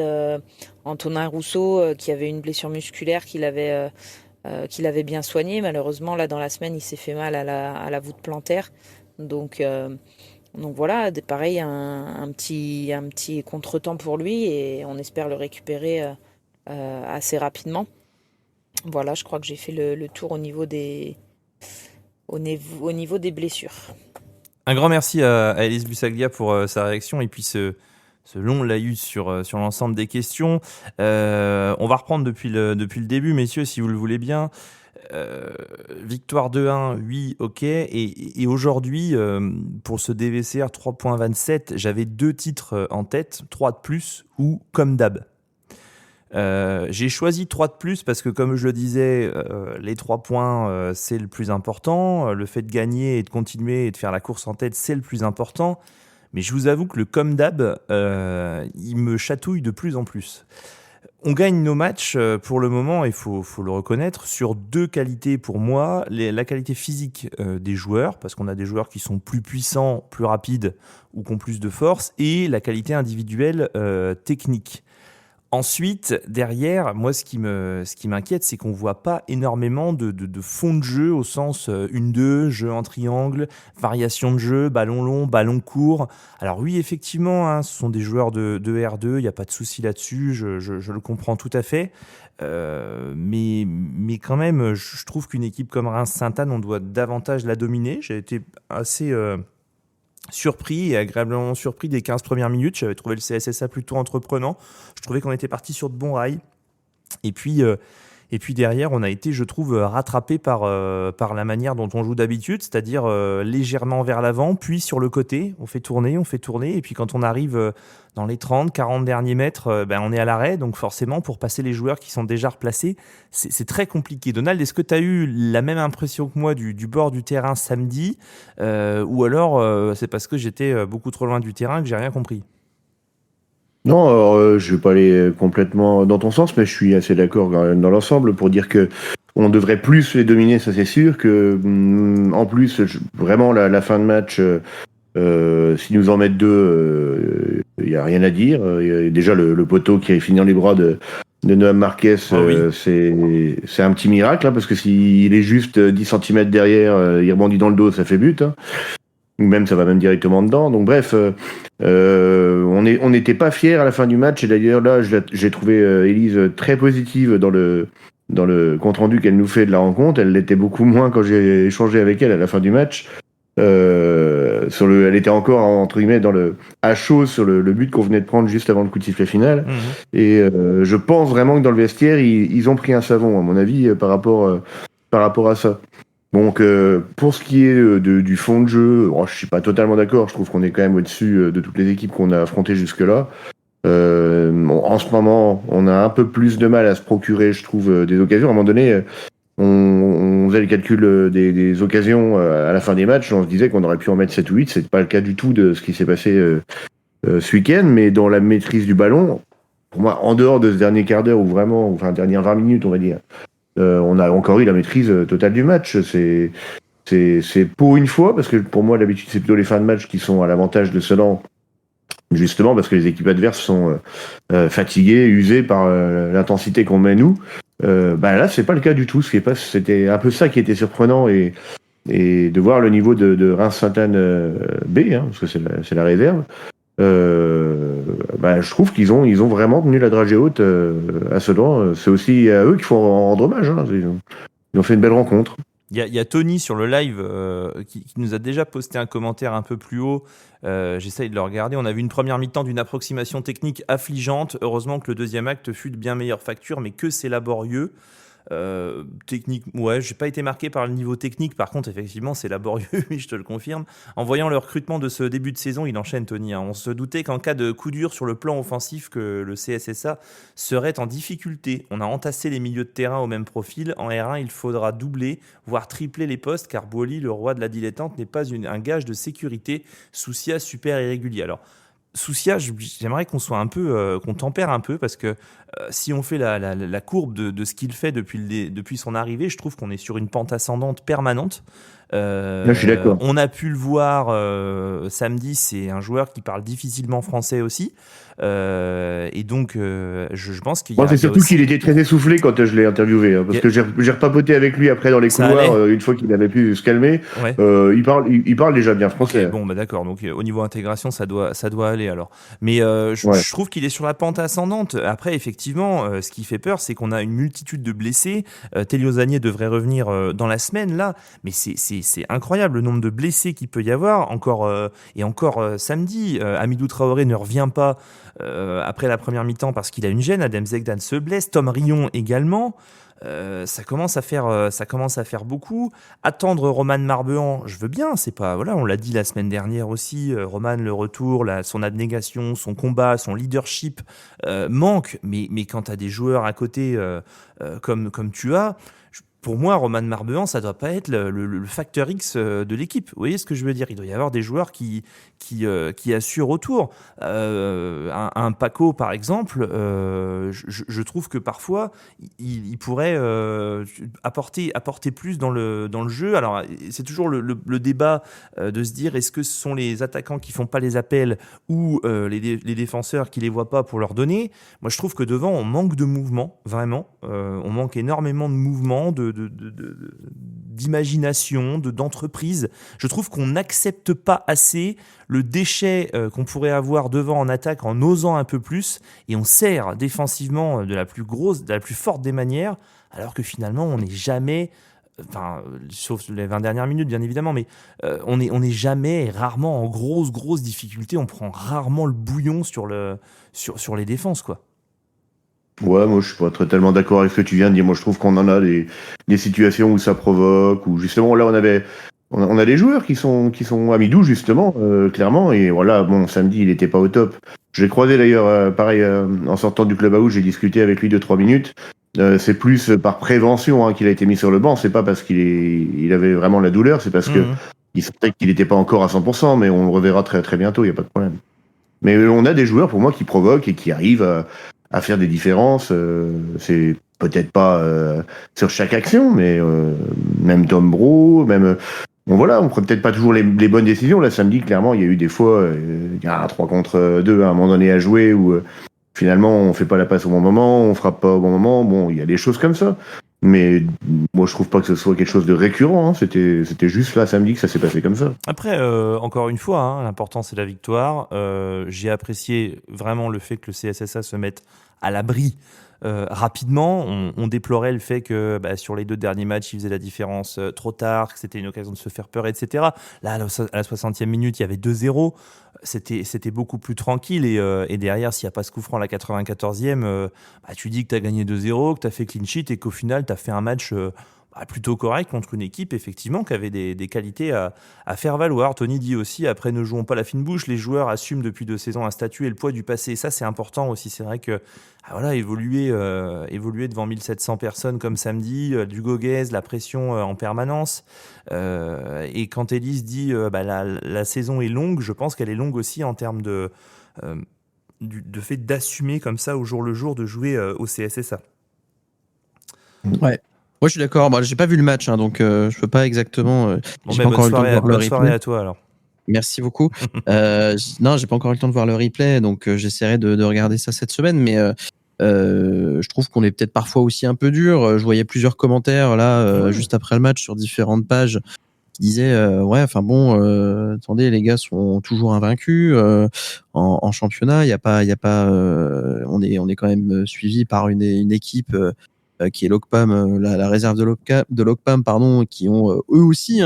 Antonin Rousseau, qui avait une blessure musculaire qu'il avait bien soignée. Malheureusement, là, dans la semaine, il s'est fait mal à la voûte plantaire. Donc voilà, pareil, un petit contretemps pour lui et on espère le récupérer assez rapidement. Voilà, je crois que j'ai fait le tour au niveau des blessures. Un grand merci à Élise Bussaglia pour sa réaction et puis ce long laïus sur l'ensemble des questions. On va reprendre depuis le début, messieurs, si vous le voulez bien. Victoire 2-1, oui, ok. Et aujourd'hui, pour ce DVCR 3.27, j'avais 2 titres en tête, 3 de plus ou comme d'hab. J'ai choisi 3 de plus parce que, comme je le disais, les 3 points, c'est le plus important. Le fait de gagner et de continuer et de faire la course en tête, c'est le plus important. Mais je vous avoue que le comme d'hab, il me chatouille de plus en plus. On gagne nos matchs pour le moment, il faut le reconnaître, sur 2 qualités pour moi. La qualité physique des joueurs, parce qu'on a des joueurs qui sont plus puissants, plus rapides ou qui ont plus de force, et la qualité individuelle technique. Ensuite, derrière, moi, ce qui m'inquiète, c'est qu'on voit pas énormément de fond de jeu au sens 1-2, jeu en triangle, variation de jeu, ballon long, ballon court. Alors oui, effectivement, hein, ce sont des joueurs de R2, il n'y a pas de souci là-dessus, je le comprends tout à fait. Mais quand même, je trouve qu'une équipe comme Reims-Sainte-Anne, on doit davantage la dominer. J'ai été assez... surpris et agréablement surpris des 15 premières minutes. J'avais trouvé le CSSA plutôt entreprenant. Je trouvais qu'on était parti sur de bons rails. Et puis derrière, on a été, je trouve, rattrapé par la manière dont on joue d'habitude, c'est-à-dire légèrement vers l'avant, puis sur le côté. On fait tourner. Et puis quand on arrive dans les 30, 40 derniers mètres, on est à l'arrêt. Donc forcément, pour passer les joueurs qui sont déjà replacés, c'est très compliqué. Donald, est-ce que tu as eu la même impression que moi du bord du terrain samedi ou alors c'est parce que j'étais beaucoup trop loin du terrain que j'ai rien compris? Non, alors, je vais pas aller complètement dans ton sens, mais je suis assez d'accord dans l'ensemble pour dire que on devrait plus les dominer, ça c'est sûr. Que en plus, vraiment la fin de match, s'ils nous en mettent 2, il y a rien à dire. Y a déjà le poteau qui est fini dans les bras de Noam Marquez, c'est un petit miracle, hein, parce que s'il est juste 10 cm derrière, il rebondit dans le dos, ça fait but. Hein. Ou même, ça va même directement dedans. Donc bref, on n'était pas fiers à la fin du match. Et d'ailleurs, là, j'ai trouvé Élise très positive dans le compte-rendu qu'elle nous fait de la rencontre. Elle l'était beaucoup moins quand j'ai échangé avec elle à la fin du match. Elle était encore entre guillemets à chaud sur le but qu'on venait de prendre juste avant le coup de sifflet final. Et je pense vraiment que dans le vestiaire ils ont pris un savon à mon avis par rapport à ça. Donc pour ce qui est du fond de jeu, je suis pas totalement d'accord. Je trouve qu'on est quand même au-dessus de toutes les équipes qu'on a affrontées jusque-là. En ce moment, on a un peu plus de mal à se procurer, je trouve, des occasions. À un moment donné, on faisait le calcul des occasions à la fin des matchs. On se disait qu'on aurait pu en mettre 7 ou 8. C'est pas le cas du tout de ce qui s'est passé ce week-end. Mais dans la maîtrise du ballon, pour moi, en dehors de ce dernier quart d'heure, ou vraiment, enfin, dernières 20 minutes, on va dire, on a encore eu la maîtrise totale du match. C'est pour une fois, parce que pour moi, d'habitude, c'est plutôt les fins de match qui sont à l'avantage de Sedan. Justement parce que les équipes adverses sont fatiguées, usées par l'intensité qu'on met nous. Là, c'est pas le cas du tout. C'était un peu ça qui était surprenant et de voir le niveau de Reims-Sainte-Anne B, hein, parce que c'est la réserve. Je trouve qu'ils ont vraiment tenu la dragée haute à Sedan. C'est aussi à eux qu'il faut rendre hommage. Hein. Ils ont fait une belle rencontre. Il y a Tony sur le live qui nous a déjà posté un commentaire un peu plus haut. J'essaye de le regarder. On a vu une première mi-temps d'une approximation technique affligeante. Heureusement que le deuxième acte fut de bien meilleure facture, mais que c'est laborieux. Technique, ouais, j'ai pas été marqué par le niveau technique. Par contre, effectivement, c'est laborieux, oui, je te le confirme. En voyant le recrutement de ce début de saison, il enchaîne, Tony. On se doutait qu'en cas de coup dur sur le plan offensif, que le CSSA serait en difficulté. On a entassé les milieux de terrain au même profil. En R1, il faudra doubler, voire tripler les postes, car Boily, le roi de la dilettante, n'est pas un gage de sécurité. Soucia super irrégulier. Alors, Soucia, j'aimerais qu'on soit un peu, qu'on tempère un peu, parce que si on fait la courbe de ce qu'il fait depuis son arrivée, je trouve qu'on est sur une pente ascendante permanente. Là, je suis d'accord. On a pu le voir samedi, c'est un joueur qui parle difficilement français aussi. Et donc, je pense qu'il y a. C'est surtout qu'il était très essoufflé quand je l'ai interviewé, hein, parce que j'ai repapoté avec lui après dans les couloirs, une fois qu'il avait pu se calmer. Ouais. Il parle déjà bien français. Okay, bon, d'accord. Donc, au niveau intégration, ça doit aller alors. Mais je trouve qu'il est sur la pente ascendante. Après, effectivement, ce qui fait peur, c'est qu'on a une multitude de blessés. Théo Zanier devrait revenir dans la semaine là, mais c'est incroyable le nombre de blessés qu'il peut y avoir. Encore samedi, Amidou Traoré ne revient pas. Après la première mi-temps parce qu'il a une gêne, Adem Zegdan se blesse, Tom Rion également. Ça commence à faire beaucoup. Attendre Roman Marbehan, je veux bien, c'est pas, voilà, on l'a dit la semaine dernière aussi, Roman, le retour, son abnégation, son combat, son leadership manque, mais quand t'as des joueurs à côté comme tu as, pour moi, Roman Marbehan, ça doit pas être le facteur X de l'équipe. Vous voyez ce que je veux dire ? Il doit y avoir des joueurs qui assurent autour. Un Paco, par exemple, je trouve que parfois, il pourrait apporter plus dans le jeu. Alors, c'est toujours le débat de se dire, est-ce que ce sont les attaquants qui font pas les appels ou les défenseurs qui les voient pas pour leur donner ? Moi, je trouve que devant, on manque de mouvement, vraiment. On manque énormément de mouvement, d'imagination, d'entreprise. Je trouve qu'on n'accepte pas assez le déchet qu'on pourrait avoir devant en attaque en osant un peu plus, et on sert défensivement de la plus forte des manières, alors que finalement on n'est jamais, sauf les 20 dernières minutes bien évidemment, mais on n'est jamais, rarement en grosse difficulté. On prend rarement le bouillon sur les défenses, quoi. Ouais, moi je suis pas tellement d'accord avec ce que tu viens de dire. Moi je trouve qu'on en a des situations où ça provoque, où justement là on a des joueurs qui sont Amidou justement, clairement, et voilà, bon, samedi il était pas au top. Je l'ai croisé d'ailleurs, pareil, en sortant du club house, j'ai discuté avec lui 2-3 minutes. C'est plus par prévention qu'il a été mis sur le banc, c'est pas parce qu'il avait vraiment la douleur, c'est parce que il sentait qu'il était pas encore à 100%, mais on le reverra très très bientôt, il y a pas de problème. Mais on a des joueurs pour moi qui provoquent et qui arrivent à faire des différences. C'est peut-être pas sur chaque action, mais même Tom Bro, même bon voilà, on prend peut-être pas toujours les bonnes décisions. Là samedi, clairement, il y a eu des fois, il y a un 3 contre 2 à un moment donné à jouer où finalement, on fait pas la passe au bon moment, on frappe pas au bon moment. Bon, il y a des choses comme ça. Mais moi, je trouve pas que ce soit quelque chose de récurrent. Hein. C'était juste là, samedi, que ça s'est passé comme ça. Après, encore une fois, hein, l'important, c'est la victoire. J'ai apprécié vraiment le fait que le CSSA se mette à l'abri rapidement. On déplorait le fait que sur les 2 derniers matchs, ils faisaient la différence trop tard, que c'était une occasion de se faire peur, etc. Là, à la 60e minute, il y avait 2-0. C'était beaucoup plus tranquille. Et derrière, s'il n'y a pas ce coup franc à la 94e, tu dis que tu as gagné 2-0, que tu as fait clean sheet et qu'au final, tu as fait un match plutôt correct contre une équipe, effectivement, qui avait des qualités à faire valoir. Tony dit aussi, après, ne jouons pas la fine bouche, les joueurs assument depuis 2 saisons un statut et le poids du passé. Ça, c'est important aussi. C'est vrai que évoluer devant 1700 personnes comme samedi, du go-gaze, la pression en permanence. Et quand Élise dit la saison est longue, je pense qu'elle est longue aussi en termes de fait d'assumer comme ça au jour le jour de jouer au CSSA. Ouais. Moi, je suis d'accord. Bon, j'ai pas vu le match, hein, donc je peux pas exactement. J'ai pas encore eu le temps de voir le replay. Bonne soirée à toi alors. Merci beaucoup. Non, j'ai pas encore eu le temps de voir le replay, donc j'essaierai de regarder ça cette semaine. Mais je trouve qu'on est peut-être parfois aussi un peu dur. Je voyais plusieurs commentaires là juste après le match sur différentes pages qui disaient attendez, les gars sont toujours invaincus en championnat. Il y a pas, on est quand même suivi par une équipe. Qui est l'OCPAM, la réserve de l'OCPAM, pardon, qui ont eux aussi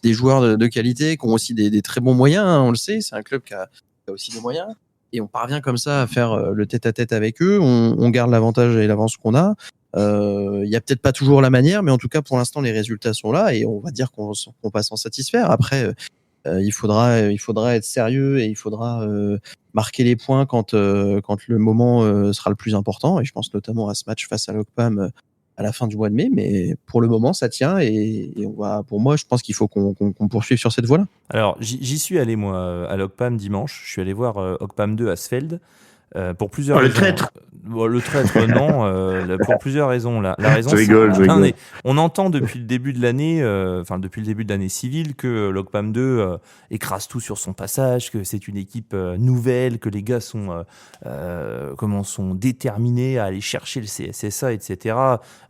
des joueurs de qualité, qui ont aussi des très bons moyens, hein, on le sait, c'est un club qui a aussi des moyens, et on parvient comme ça à faire le tête-à-tête avec eux, on garde l'avantage et l'avance qu'on a. Il y a peut-être pas toujours la manière, mais en tout cas pour l'instant les résultats sont là, et on va dire qu'on va s'en satisfaire. Après, il faudra être sérieux et il faudra marquer les points quand le moment sera le plus important. Et je pense notamment à ce match face à l'OCPAM à la fin du mois de mai. Mais pour le moment, ça tient et pour moi, je pense qu'il faut qu'on poursuive sur cette voie-là. Alors, j'y suis allé, moi, à l'OCPAM dimanche. Je suis allé voir OCPAM 2 à Sfeld. Pour plusieurs raisons. Le traître. Le traître, non. Pour plusieurs raisons. La raison, je rigole. on entend depuis le début de l'année, depuis le début de l'année civile, que l'OCPAM 2 écrase tout sur son passage, que c'est une équipe nouvelle, que les gars sont déterminés à aller chercher le CSSA, etc.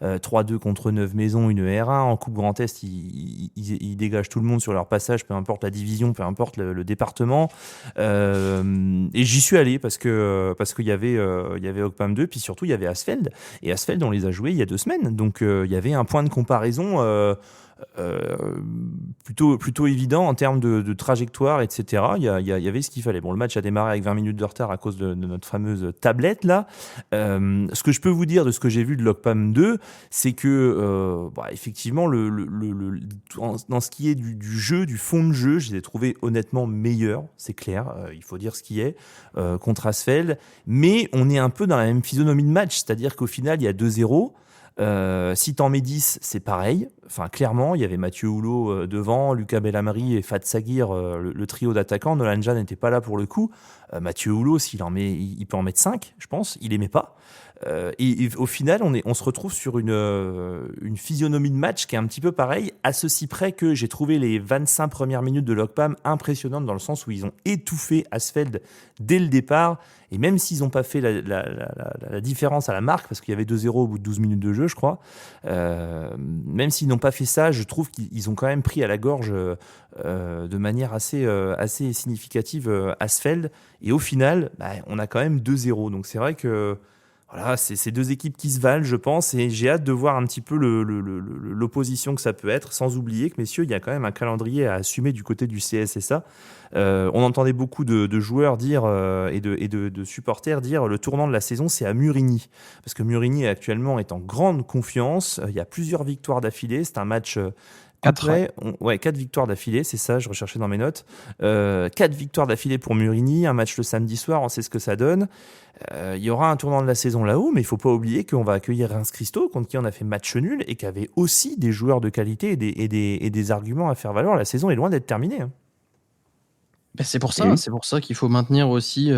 3-2 contre 9 maisons, une R1. En Coupe Grand Est, ils dégagent tout le monde sur leur passage, peu importe la division, peu importe le département. Et j'y suis allé parce qu'il y avait OCPAM 2, puis surtout il y avait Asfeld, et Asfeld on les a joués il y a 2 semaines, donc il y avait un point de comparaison plutôt évident en termes de trajectoire, etc. Il y avait ce qu'il fallait. Bon, le match a démarré avec 20 minutes de retard à cause de notre fameuse tablette là. Ce que je peux vous dire de ce que j'ai vu de l'OCPAM 2, c'est que effectivement dans ce qui est du jeu, du fond de jeu, je les ai trouvés honnêtement meilleurs, c'est clair, il faut dire ce qui est, contre Asfeld, mais on est un peu dans la même physionomie de match, c'est-à-dire qu'au final il y a 2-0. Si t'en mets 10, c'est pareil. Enfin, clairement, il y avait Mathieu Houlot devant, Lucas Belhamri et Fat Saguir, le trio d'attaquants. Nolan Jan n'était pas là pour le coup. Mathieu Houlot, il peut en mettre 5, je pense. Il aimait pas. Et au final, on se retrouve sur une physionomie de match qui est un petit peu pareille, à ceci près que j'ai trouvé les 25 premières minutes de l'OCPAM impressionnantes dans le sens où ils ont étouffé Asfeld dès le départ. Et même s'ils n'ont pas fait la différence à la marque, parce qu'il y avait 2-0 au bout de 12 minutes de jeu, je crois, même s'ils n'ont pas fait ça, je trouve qu'ils ont quand même pris à la gorge de manière assez significative Asfeld. Et au final, on a quand même 2-0. Donc c'est vrai que voilà, c'est 2 équipes qui se valent, je pense, et j'ai hâte de voir un petit peu l'opposition que ça peut être, sans oublier que, messieurs, il y a quand même un calendrier à assumer du côté du CSSA. On entendait beaucoup de joueurs dire et de supporters dire le tournant de la saison, c'est à Murigny, parce que Murigny actuellement est en grande confiance. Il y a plusieurs victoires d'affilée. C'est un match 4 victoires d'affilée, c'est ça, je recherchais dans mes notes. 4 victoires d'affilée pour Murigny, un match le samedi soir, on sait ce que ça donne. Il y aura un tournant de la saison là-haut, mais il ne faut pas oublier qu'on va accueillir Reims Christo, contre qui on a fait match nul, et qui avait aussi des joueurs de qualité et des arguments à faire valoir. La saison est loin d'être terminée. C'est pour ça qu'il faut maintenir aussi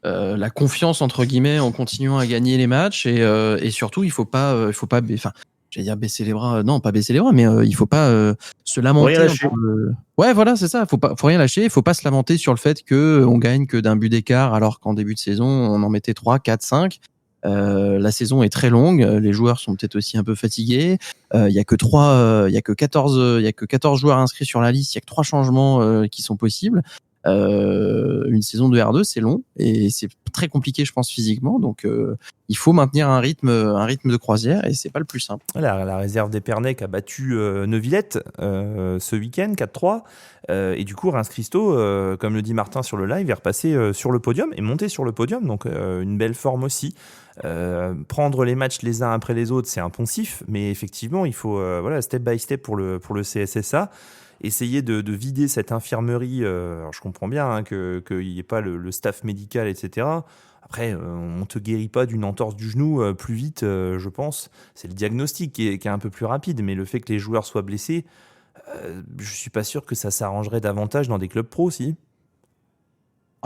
la confiance entre guillemets en continuant à gagner les matchs, et surtout il faut pas j'allais dire baisser les bras. Non, pas baisser les bras, mais il faut pas se lamenter. Rien lâcher. Ouais, voilà, c'est ça. Faut rien lâcher. Il faut pas se lamenter sur le fait que on gagne que d'un but d'écart, alors qu'en début de saison, on en mettait 3, 4, 5. La saison est très longue. Les joueurs sont peut-être aussi un peu fatigués. Il y a que 14 joueurs inscrits sur la liste. Il y a que 3 changements qui sont possibles. Une saison de R2, c'est long et c'est très compliqué, je pense, physiquement. Donc, il faut maintenir un rythme de croisière et c'est pas le plus simple. La réserve d'Épernay qui a battu Neuvillette ce week-end 4-3 et du coup Reims Christo, comme le dit Martin sur le live, est repassé sur le podium et monté sur le podium, donc une belle forme aussi. Prendre les matchs les uns après les autres, c'est un poncif, mais effectivement il faut step by step pour le CSSA. Essayer de vider cette infirmerie. Alors je comprends bien qu'il n'y ait pas le staff médical, etc. Après, on ne te guérit pas d'une entorse du genou plus vite, je pense. C'est le diagnostic qui est un peu plus rapide, mais le fait que les joueurs soient blessés, je ne suis pas sûr que ça s'arrangerait davantage dans des clubs pro, si.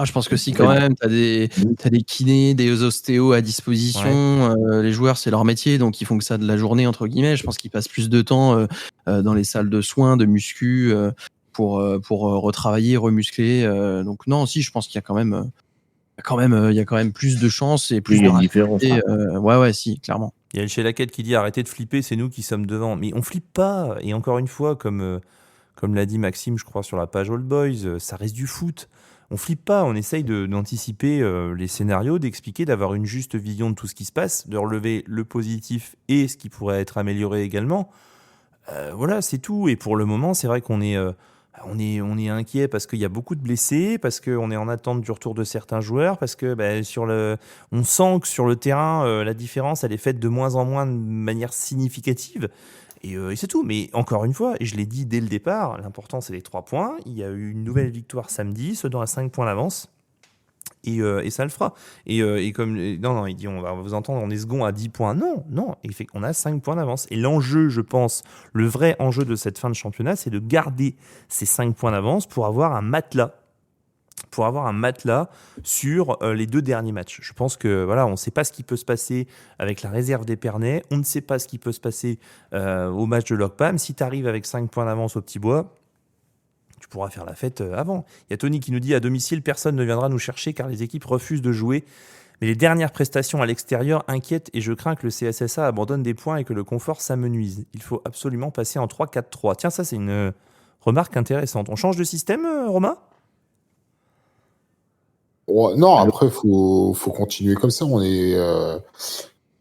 Je pense que si, quand même. T'as des kinés, des ostéos à disposition. Ouais. Les joueurs, c'est leur métier, donc ils font que ça de la journée, entre guillemets. Je pense qu'ils passent plus de temps dans les salles de soins, de muscu, pour retravailler, remuscler. Donc non, si, je pense qu'il y a quand même plus de chances et plus de rapidité. Ouais, si, clairement. Il y a le chez Laquette qui dit arrêtez de flipper, c'est nous qui sommes devant. Mais on flippe pas. Et encore une fois, comme l'a dit Maxime, je crois, sur la page Old Boys, ça reste du foot. On flippe pas, on essaye d'anticiper les scénarios, d'expliquer, d'avoir une juste vision de tout ce qui se passe, de relever le positif et ce qui pourrait être amélioré également. Voilà, c'est tout. Et pour le moment, c'est vrai qu'on est inquiet parce qu'il y a beaucoup de blessés, parce qu'on est en attente du retour de certains joueurs, parce que on sent que sur le terrain, la différence, elle est faite de moins en moins de manière significative. Et c'est tout. Mais encore une fois, et je l'ai dit dès le départ, l'important, c'est les 3 points. Il y a eu une nouvelle victoire samedi, Sedan à 5 points d'avance. Et ça le fera. Et comme non, il dit, on va vous entendre, on est second à 10 points. Non, on a 5 points d'avance. Et l'enjeu, je pense, le vrai enjeu de cette fin de championnat, c'est de garder ces 5 points d'avance pour avoir un matelas. Sur les 2 derniers matchs. Je pense que on ne sait pas ce qui peut se passer avec la réserve d'Épernay, on ne sait pas ce qui peut se passer au match de Loc-Pam. Si tu arrives avec 5 points d'avance au Petit Bois, tu pourras faire la fête avant. Il y a Tony qui nous dit à domicile, personne ne viendra nous chercher car les équipes refusent de jouer. Mais les dernières prestations à l'extérieur inquiètent et je crains que le CSSA abandonne des points et que le confort s'amenuise. Il faut absolument passer en 3-4-3. Tiens, ça c'est une remarque intéressante. On change de système, Romain ? Non, après, faut continuer comme ça. On est,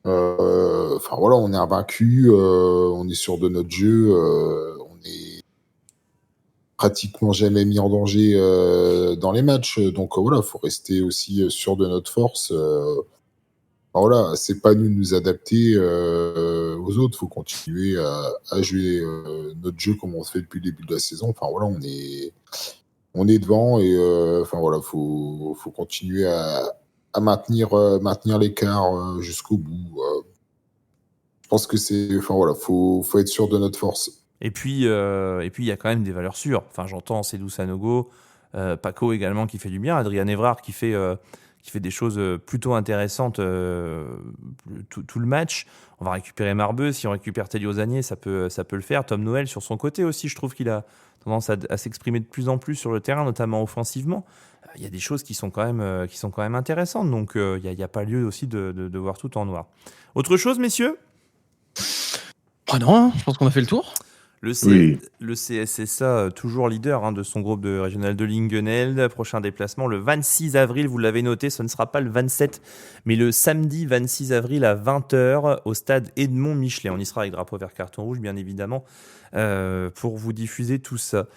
on est invaincu, on est sûr de notre jeu, on est pratiquement jamais mis en danger dans les matchs. Donc faut rester aussi sûr de notre force. C'est pas nous adapter aux autres. Faut continuer à jouer notre jeu comme on se fait depuis le début de la saison. On est devant et faut continuer à maintenir l'écart jusqu'au bout. Je pense que faut être sûr de notre force. Et puis il y a quand même des valeurs sûres. Enfin, j'entends Sedou Sanogo, Paco également qui fait du bien, Adrien Evrard qui fait des choses plutôt intéressantes tout le match. On va récupérer Marbeux, si on récupère Telly Ozanier, ça peut le faire. Tom Noël sur son côté aussi, je trouve qu'il a tendance à s'exprimer de plus en plus sur le terrain, notamment offensivement. Il y a des choses qui sont quand même intéressantes, donc il n'y a pas lieu aussi de voir tout en noir. Autre chose, messieurs ? Non, je pense qu'on a fait le tour. Le CSSA, toujours leader de son groupe de régional de Lingenelde. Prochain déplacement le 26 avril, vous l'avez noté, ce ne sera pas le 27, mais le samedi 26 avril à 20h au stade Edmond Michelet. On y sera avec drapeau vert carton rouge, bien évidemment, pour vous diffuser tout ça.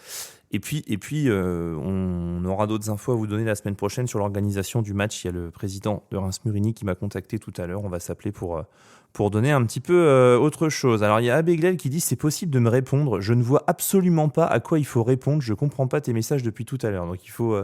Et puis, on aura d'autres infos à vous donner la semaine prochaine sur l'organisation du match. Il y a le président de Reims-Murini qui m'a contacté tout à l'heure. On va s'appeler pour donner un petit peu autre chose. Alors, il y a Abeglel qui dit « C'est possible de me répondre. Je ne vois absolument pas à quoi il faut répondre. Je ne comprends pas tes messages depuis tout à l'heure. » Donc, il faut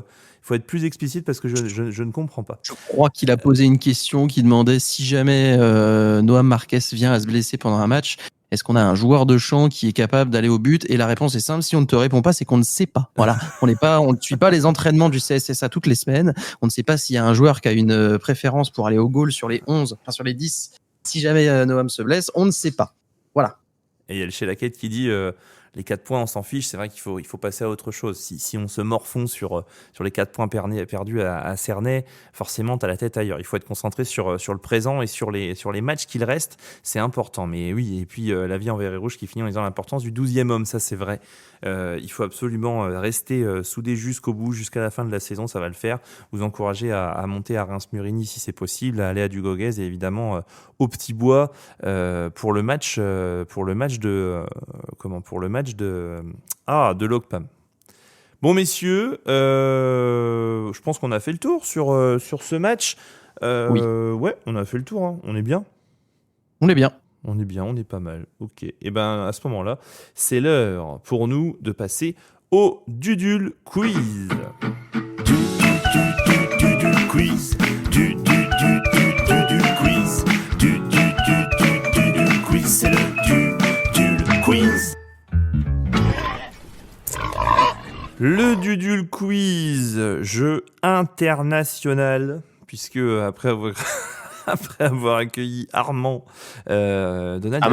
être plus explicite parce que je ne comprends pas. Je crois qu'il a posé une question qui demandait si jamais Noam Marquez vient à se blesser pendant un match, est-ce qu'on a un joueur de champ qui est capable d'aller au but ? Et la réponse est simple, si on ne te répond pas, c'est qu'on ne sait pas. Voilà, on ne suit pas les entraînements du CSSA toutes les semaines. On ne sait pas s'il y a un joueur qui a une préférence pour aller au goal sur les 11, enfin sur les 10. Si jamais Noam se blesse, on ne sait pas. Voilà. Et il y a le chez Laquette qui dit les 4 points, on s'en fiche. C'est vrai qu'il faut passer à autre chose. Si on se morfond sur les 4 points perdus à Cernay, forcément, tu as la tête ailleurs. Il faut être concentré sur le présent et sur les matchs qu'il reste. C'est important. Mais oui, et puis la vie en vert et rouge qui finit en disant l'importance du 12e homme. Ça, c'est vrai. Il faut absolument rester soudé jusqu'au bout, jusqu'à la fin de la saison. Ça va le faire. Vous encouragez à monter à Reims-Murini si c'est possible, à aller à Dugoguez et évidemment au Petit Bois pour le match de l'OCPAM. Bon messieurs, je pense qu'on a fait le tour sur ce match. Oui. Ouais, on a fait le tour. Hein. On est bien. On est bien. On est bien, on est pas mal. Ok. Et ben à ce moment-là, c'est l'heure pour nous de passer au Dudul Quiz. Dudul Quiz. Dudul Quiz. Dudul Quiz. C'est le Dudul Quiz. Le Dudul Quiz, jeu international, puisque après avoir accueilli Armand, Donald,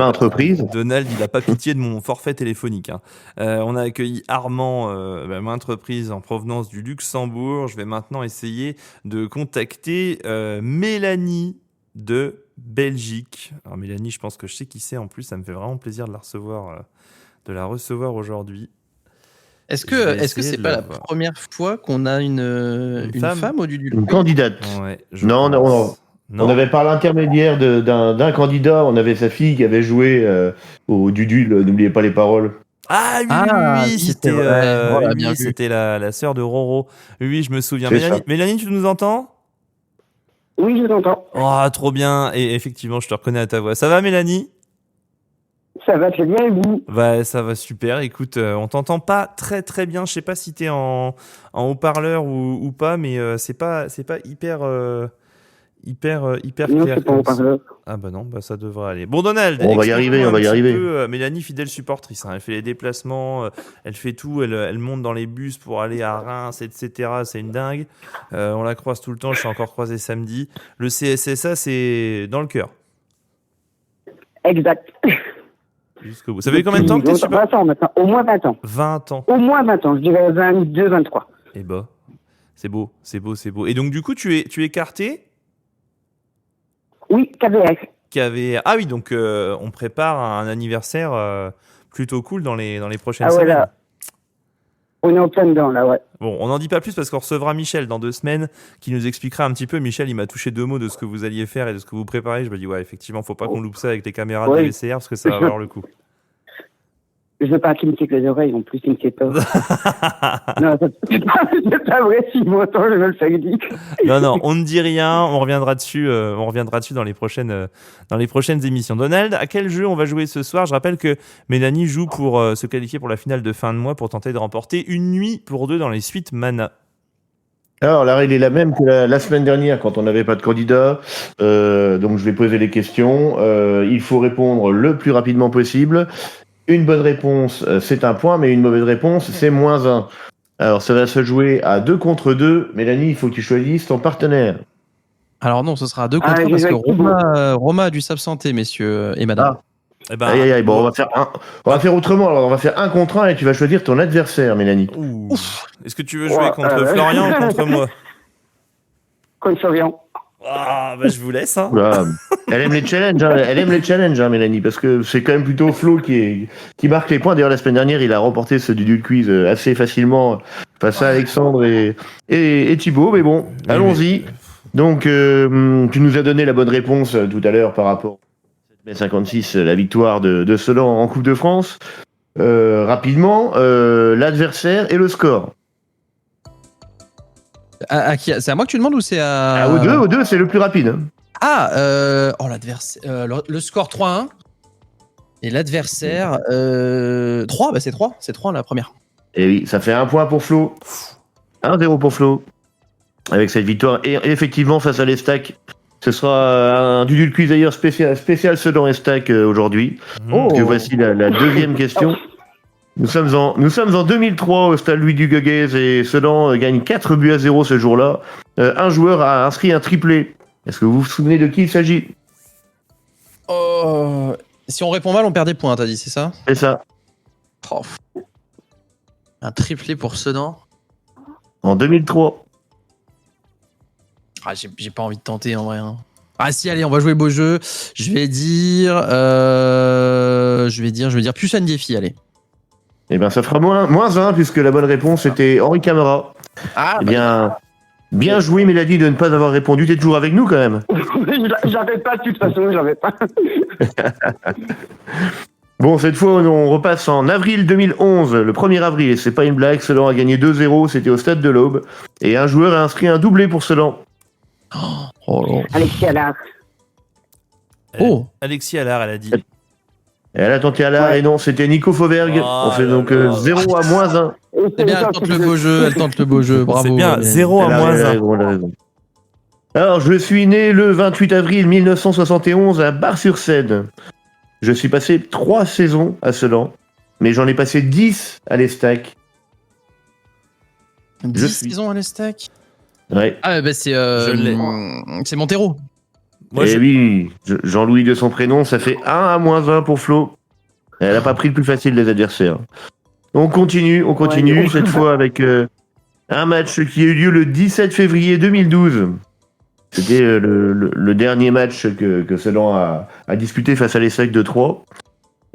il n'a pas pitié de mon forfait téléphonique. Hein. On a accueilli Armand, maintes reprises en provenance du Luxembourg. Je vais maintenant essayer de contacter Mélanie de Belgique. Alors Mélanie, je pense que je sais qui c'est en plus. Ça me fait vraiment plaisir de la recevoir aujourd'hui. Est-ce que c'est pas la première fois qu'on a une femme au Dudul? Une candidate. Ouais, non. On avait par l'intermédiaire d'un candidat, on avait sa fille qui avait joué au Dudul, n'oubliez pas les paroles. Ah oui, c'était la sœur de Roro. Oui, je me souviens. Mélanie, tu nous entends? Oui, je vous entends. Oh, trop bien. Et effectivement, je te reconnais à ta voix. Ça va, Mélanie? Ça va très bien, et vous? Bah, ça va super. Écoute, on t'entend pas très très bien. Je sais pas si t'es en haut-parleur ou pas, mais c'est pas hyper non, clair. c'est pas haut-parleur. Ah bah non, bah ça devrait aller. Bon, Donald, on va y arriver. Mélanie, fidèle supportrice, hein, elle fait les déplacements, elle fait tout, elle monte dans les bus pour aller à Reims, etc. C'est une dingue. On la croise tout le temps, je suis encore croisé samedi. Le CSSA, c'est dans le cœur. Exact. Jusqu'au bout. Ça fait combien de temps que tu es super... 20 ans maintenant, au moins 20 ans. 20 ans. Au moins 20 ans, je dirais 22, 23. Eh bah, c'est beau. Et donc du coup, tu es carté? Oui, KVR. Ah oui, donc on prépare un anniversaire plutôt cool dans les prochaines semaines. Là. On est en plein dedans, là, ouais. Bon, on n'en dit pas plus parce qu'on recevra Michel dans 2 semaines qui nous expliquera un petit peu. Michel, il m'a touché 2 mots de ce que vous alliez faire et de ce que vous préparez. Je me dis, ouais, effectivement, faut pas qu'on loupe ça avec les caméras de VCR parce que ça va valoir le coup. Je veux pas qu'il me tire les oreilles, en plus, il me tire pas. Non, c'est pas vrai, s'il m'entend, je me le fais dire. Non, on ne dit rien, on reviendra dessus dans les prochaines émissions. Donald, à quel jeu on va jouer ce soir? Je rappelle que Mélanie joue pour se qualifier pour la finale de fin de mois pour tenter de remporter une nuit pour 2 dans les suites Mana. Alors, la règle est la même que la semaine dernière quand on n'avait pas de candidat. Donc, je vais poser les questions. Il faut répondre le plus rapidement possible. Une bonne réponse, c'est un point, mais une mauvaise réponse, c'est -1. Alors, ça va se jouer à 2 contre 2. Mélanie, il faut que tu choisisses ton partenaire. Alors non, ce sera à 2 contre 1 parce que Roma a dû s'absenter, messieurs et madame. Aïe. Bon, on va faire autrement. Alors, on va faire 1 contre 1 et tu vas choisir ton adversaire, Mélanie. Est-ce que tu veux jouer contre Florian ou contre moi? Contre Florian. Ah, bah je vous laisse. Hein. Elle aime les challenges, hein, Mélanie, parce que c'est quand même plutôt Flo qui marque les points. D'ailleurs, la semaine dernière, il a remporté ce Dudul Quiz assez facilement face à Alexandre et Thibaut. Mais bon, allons-y. Donc, tu nous as donné la bonne réponse tout à l'heure par rapport à 56, la victoire de Sedan en Coupe de France. Rapidement, l'adversaire et le score. À qui? C'est à moi que tu demandes ou c'est à... Aux deux, c'est le plus rapide. L'adversaire. Le score 3-1. Et l'adversaire 3, c'est 3. C'est 3 la première. Et oui, ça fait 1 point pour Flo. 1-0 pour Flo. Avec cette victoire. Et effectivement, face à les stacks, ce sera un Dudul Quiz d'ailleurs spécial Sedan et Stack aujourd'hui. Donc voici la deuxième question. Nous sommes en 2003 au stade Louis Duguguez et Sedan gagne 4-0 ce jour-là. Un joueur a inscrit un triplé. Est-ce que vous vous souvenez de qui il s'agit? Si on répond mal, on perd des points, t'as dit, c'est ça? C'est ça. Oh. Un triplé pour Sedan. En 2003. Ah, j'ai pas envie de tenter en vrai. Hein. Ah si, allez, on va jouer beau jeu. Je vais dire plus Ndiefi, allez. Eh bien, ça fera moins 1, puisque la bonne réponse était Henri Camara. Ah, eh bien joué, Mélanie, de ne pas avoir répondu. T'es toujours avec nous, quand même. J'avais pas, de toute façon, j'avais pas. Bon, cette fois, on repasse en avril 2011, le 1er avril, et c'est pas une blague, Sedan a gagné 2-0, c'était au stade de l'Aube, et un joueur a inscrit un doublé pour Sedan. Oh. Alexis Allard. Alexis Allard, elle a dit. Elle a tenté Allard, et non, c'était Nico Fauvergue. On fait donc 0 à moins 1. C'est bien, elle tente le beau jeu, bravo. C'est bien, 0 à moins 1. Alors, je suis né le 28 avril 1971 à Bar-sur-Seine. Je suis passé 3 saisons à Sedan, mais j'en ai passé 10 à l'Estac. 10 saisons à l'Estac. Ouais. Ah bah c'est Montero. Oui, Jean-Louis de son prénom, ça fait 1 à moins 1 pour Flo. Elle n'a pas pris le plus facile des adversaires. On continue, cette fois avec un match qui a eu lieu le 17 février 2012. C'était le dernier match que Sedan a disputé face à l'Estac de Troyes.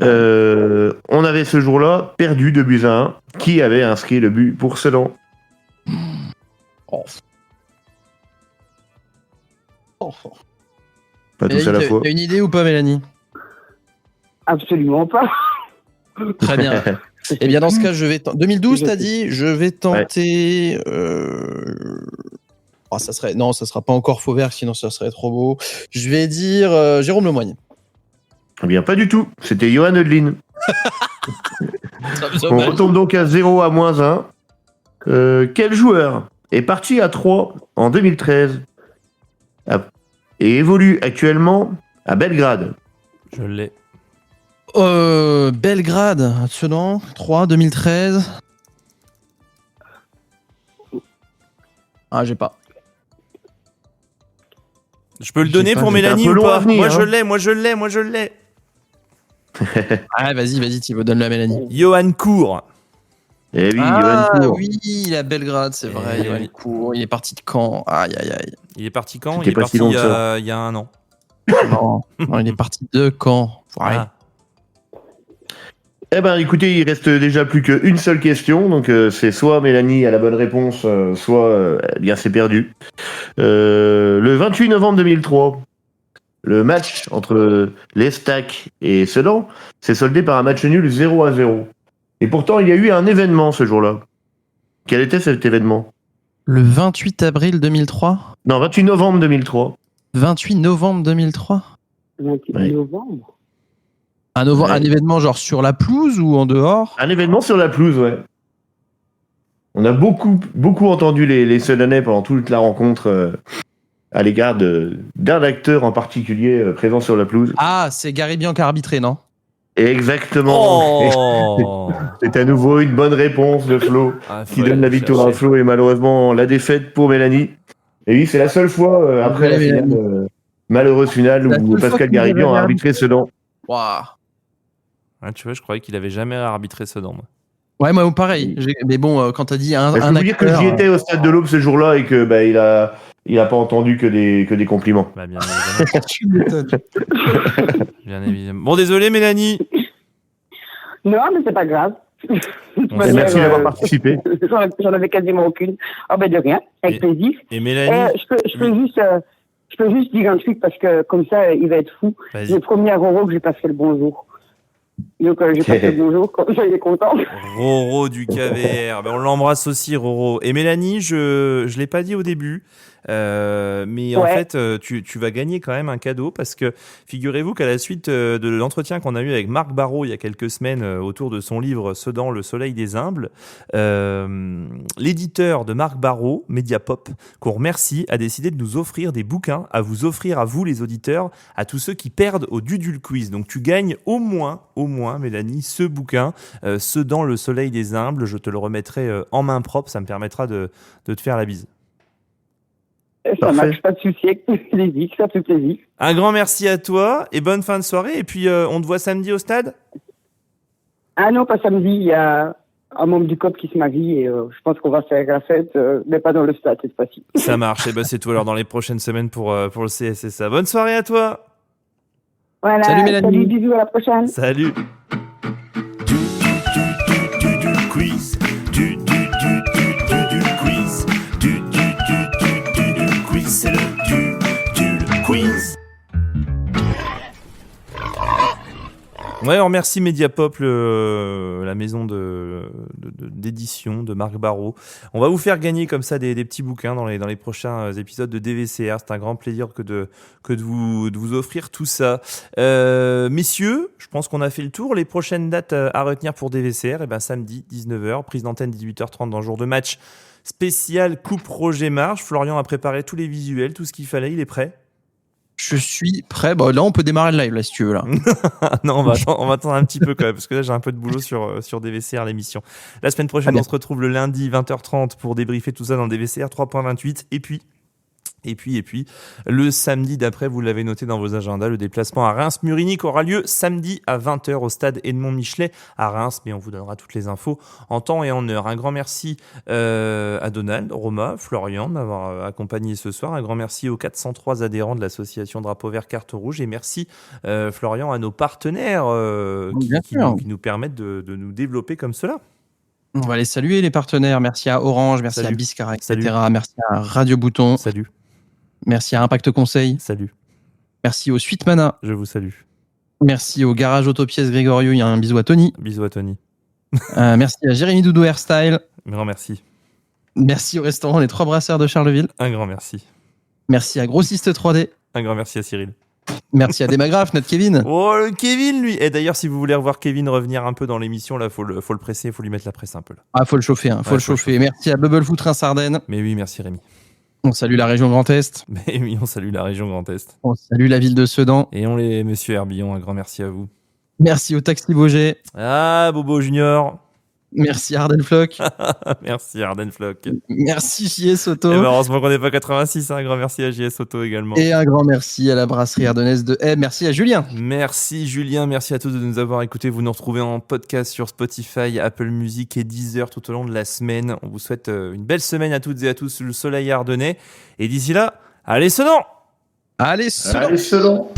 On avait ce jour-là perdu 2-1. Qui avait inscrit le but pour Sedan? Pas tous à la fois. T'as une idée ou pas, Mélanie? Absolument pas. Très bien. Eh bien, dans ce cas, 2012, t'as dit, je vais tenter. Ça sera pas encore Fauvergue, sinon ça serait trop beau. Je vais dire Jérôme Lemoigne. Eh bien, pas du tout. C'était Johan Eudlin. On retombe donc à 0 à moins 1. Quel joueur est parti à Troyes en 2013 et évolue actuellement à Belgrade? Je l'ai. Belgrade, Sedan, 3, 2013. Ah, j'ai pas. Je peux le donner pour Mélanie ou pas? Moi, je l'ai. Ah, vas-y, Thibaut, donne-le à Mélanie. Johan Cour. Eh oui, Johan Cour. Oui, il est à Belgrade, c'est vrai. Johan Cour, il est parti de Caen. Aïe. Il est parti quand? Il est parti il y a 1 an. Non, il est parti de Caen. Ouais. Eh ben, écoutez, il reste déjà plus qu'une seule question, donc c'est soit Mélanie a la bonne réponse, soit bien c'est perdu. Le 28 novembre 2003, le match entre l'Estac et Sedan s'est soldé par un match nul 0-0. Et pourtant, il y a eu un événement ce jour-là. Quel était cet événement? Le 28 avril 2003? Non, 28 novembre 2003. 28 novembre 2003? 28 novembre. Un événement genre sur la pelouse ou en dehors? Un événement sur la pelouse, ouais. On a beaucoup entendu les Sedanais pendant toute la rencontre à l'égard d'un acteur en particulier présent sur la pelouse. Ah, c'est Gary Bianca arbitré, non? Exactement. C'est à nouveau une bonne réponse de Flo qui donne la victoire à Flo et malheureusement la défaite pour Mélanie. Et oui, c'est la seule fois après la finale, malheureuse finale où Pascal Garibian a arbitré Sedan. Waouh. Ah, tu vois, je croyais qu'il avait jamais arbitré Sedan. Ouais, moi pareil. Mais bon, quand t'as dit un acteur... Je peux vous dire que j'y étais au stade de l'Aube ce jour-là et que il a pas entendu que des compliments. Bah, bien évidemment. Tu m'étonnes. Bien évidemment. Bon, désolé Mélanie. Non, mais c'est pas grave. Merci d'avoir participé. J'en avais quasiment aucune. Ah ben de rien, avec plaisir. Et Mélanie, je peux juste dire un truc parce que comme ça, il va être fou. Le premier à Roro que j'ai passé le bonjour. Donc j'ai passé le bonjour, comme ça il est content. Roro du KVR, on l'embrasse aussi Roro. Et Mélanie, je l'ai pas dit au début, mais en fait tu vas gagner quand même un cadeau parce que figurez-vous qu'à la suite de l'entretien qu'on a eu avec Marc Barrault il y a quelques semaines autour de son livre Sedan, le soleil des humbles, l'éditeur de Marc Barrault, Mediapop, qu'on remercie, a décidé de nous offrir des bouquins à vous offrir à vous les auditeurs, à tous ceux qui perdent au Dudul Quiz. Donc tu gagnes au moins Mélanie, ce bouquin, Sedan, le soleil des humbles. Je te le remettrai en main propre, ça me permettra de te faire la bise. Ça marche, pas de souci, avec plaisir, ça fait plaisir. Un grand merci à toi et bonne fin de soirée. Et puis, on te voit samedi au stade ? Ah non, pas samedi, il y a un membre du COP qui se marie et je pense qu'on va faire la fête, mais pas dans le stade cette fois-ci. Ça marche, et ben c'est tout alors dans les prochaines semaines pour le CSSA. Bonne soirée à toi. Voilà, salut Mélanie. Salut, bisous, à la prochaine. Salut. Quiz. Du quiz. Du quiz. C'est le quiz. Ouais, on remercie Mediapop, la maison d'édition de Marc Barrault. On va vous faire gagner comme ça des petits bouquins dans les prochains épisodes de DVCR. C'est un grand plaisir que de vous offrir tout ça. Messieurs, je pense qu'on a fait le tour. Les prochaines dates à retenir pour DVCR, eh ben, samedi 19h, prise d'antenne 18h30 dans le jour de match spécial Coupe Roger Marche. Florian a préparé tous les visuels, tout ce qu'il fallait. Il est prêt ? Je suis prêt. Bon, là, on peut démarrer le live, là, si tu veux. Là. Non, on va attendre un petit peu quand même, parce que là, j'ai un peu de boulot sur DVCR, l'émission. La semaine prochaine, on se retrouve le lundi 20h30 pour débriefer tout ça dans DVCR 3.28. Et puis, le samedi d'après, vous l'avez noté dans vos agendas, le déplacement à Reims-Murigny aura lieu samedi à 20h au stade Edmond Michelet à Reims, mais on vous donnera toutes les infos en temps et en heure. Un grand merci à Donald, Roma, Florian de m'avoir accompagné ce soir. Un grand merci aux 403 adhérents de l'association Drapeau Vert Carte Rouge et merci Florian à nos partenaires qui nous permettent de nous développer comme cela. On va les saluer, les partenaires. Merci à Orange, merci à Biscara, etc. Salut. Merci à Radio Bouton. Salut. Merci à Impact Conseil. Salut. Merci au Suite Mana. Je vous salue. Merci au Garage Autopièces Grégorio. Il y a un bisou à Tony. Bisous à Tony. Merci à Jérémy Doudou Hairstyle. Un grand merci. Merci au restaurant Les Trois Brasseurs de Charleville. Un grand merci. Merci à Grossiste 3D. Un grand merci à Cyril. Merci à Démagraphe, notre Kevin. Oh, le Kevin, lui. Et d'ailleurs, si vous voulez revoir Kevin revenir un peu dans l'émission, là, faut le presser, faut lui mettre la presse un peu. Là. Ah, faut le chauffer, hein. Faut le chauffer. Merci à Bubblefoot Reims-Ardennes. Mais oui, merci Rémi. On salue la région Grand Est. Mais oui, on salue la région Grand Est. On salue la ville de Sedan. Et on les, monsieur Herbillon, un grand merci à vous. Merci au Taxi Beaugé. Ah, Bobo Junior. Merci Arden Flock. Merci Arden Flock. Merci JS Auto. Et heureusement qu'on n'est pas 86, un grand merci à JS Auto également. Et un grand merci à la brasserie ardennaise de Haye. Merci à Julien. Merci Julien, merci à tous de nous avoir écoutés. Vous nous retrouvez en podcast sur Spotify, Apple Music et Deezer tout au long de la semaine. On vous souhaite une belle semaine à toutes et à tous sous le soleil ardennais. Et d'ici là, allez Sedan! Allez Sedan! Allez Sedan!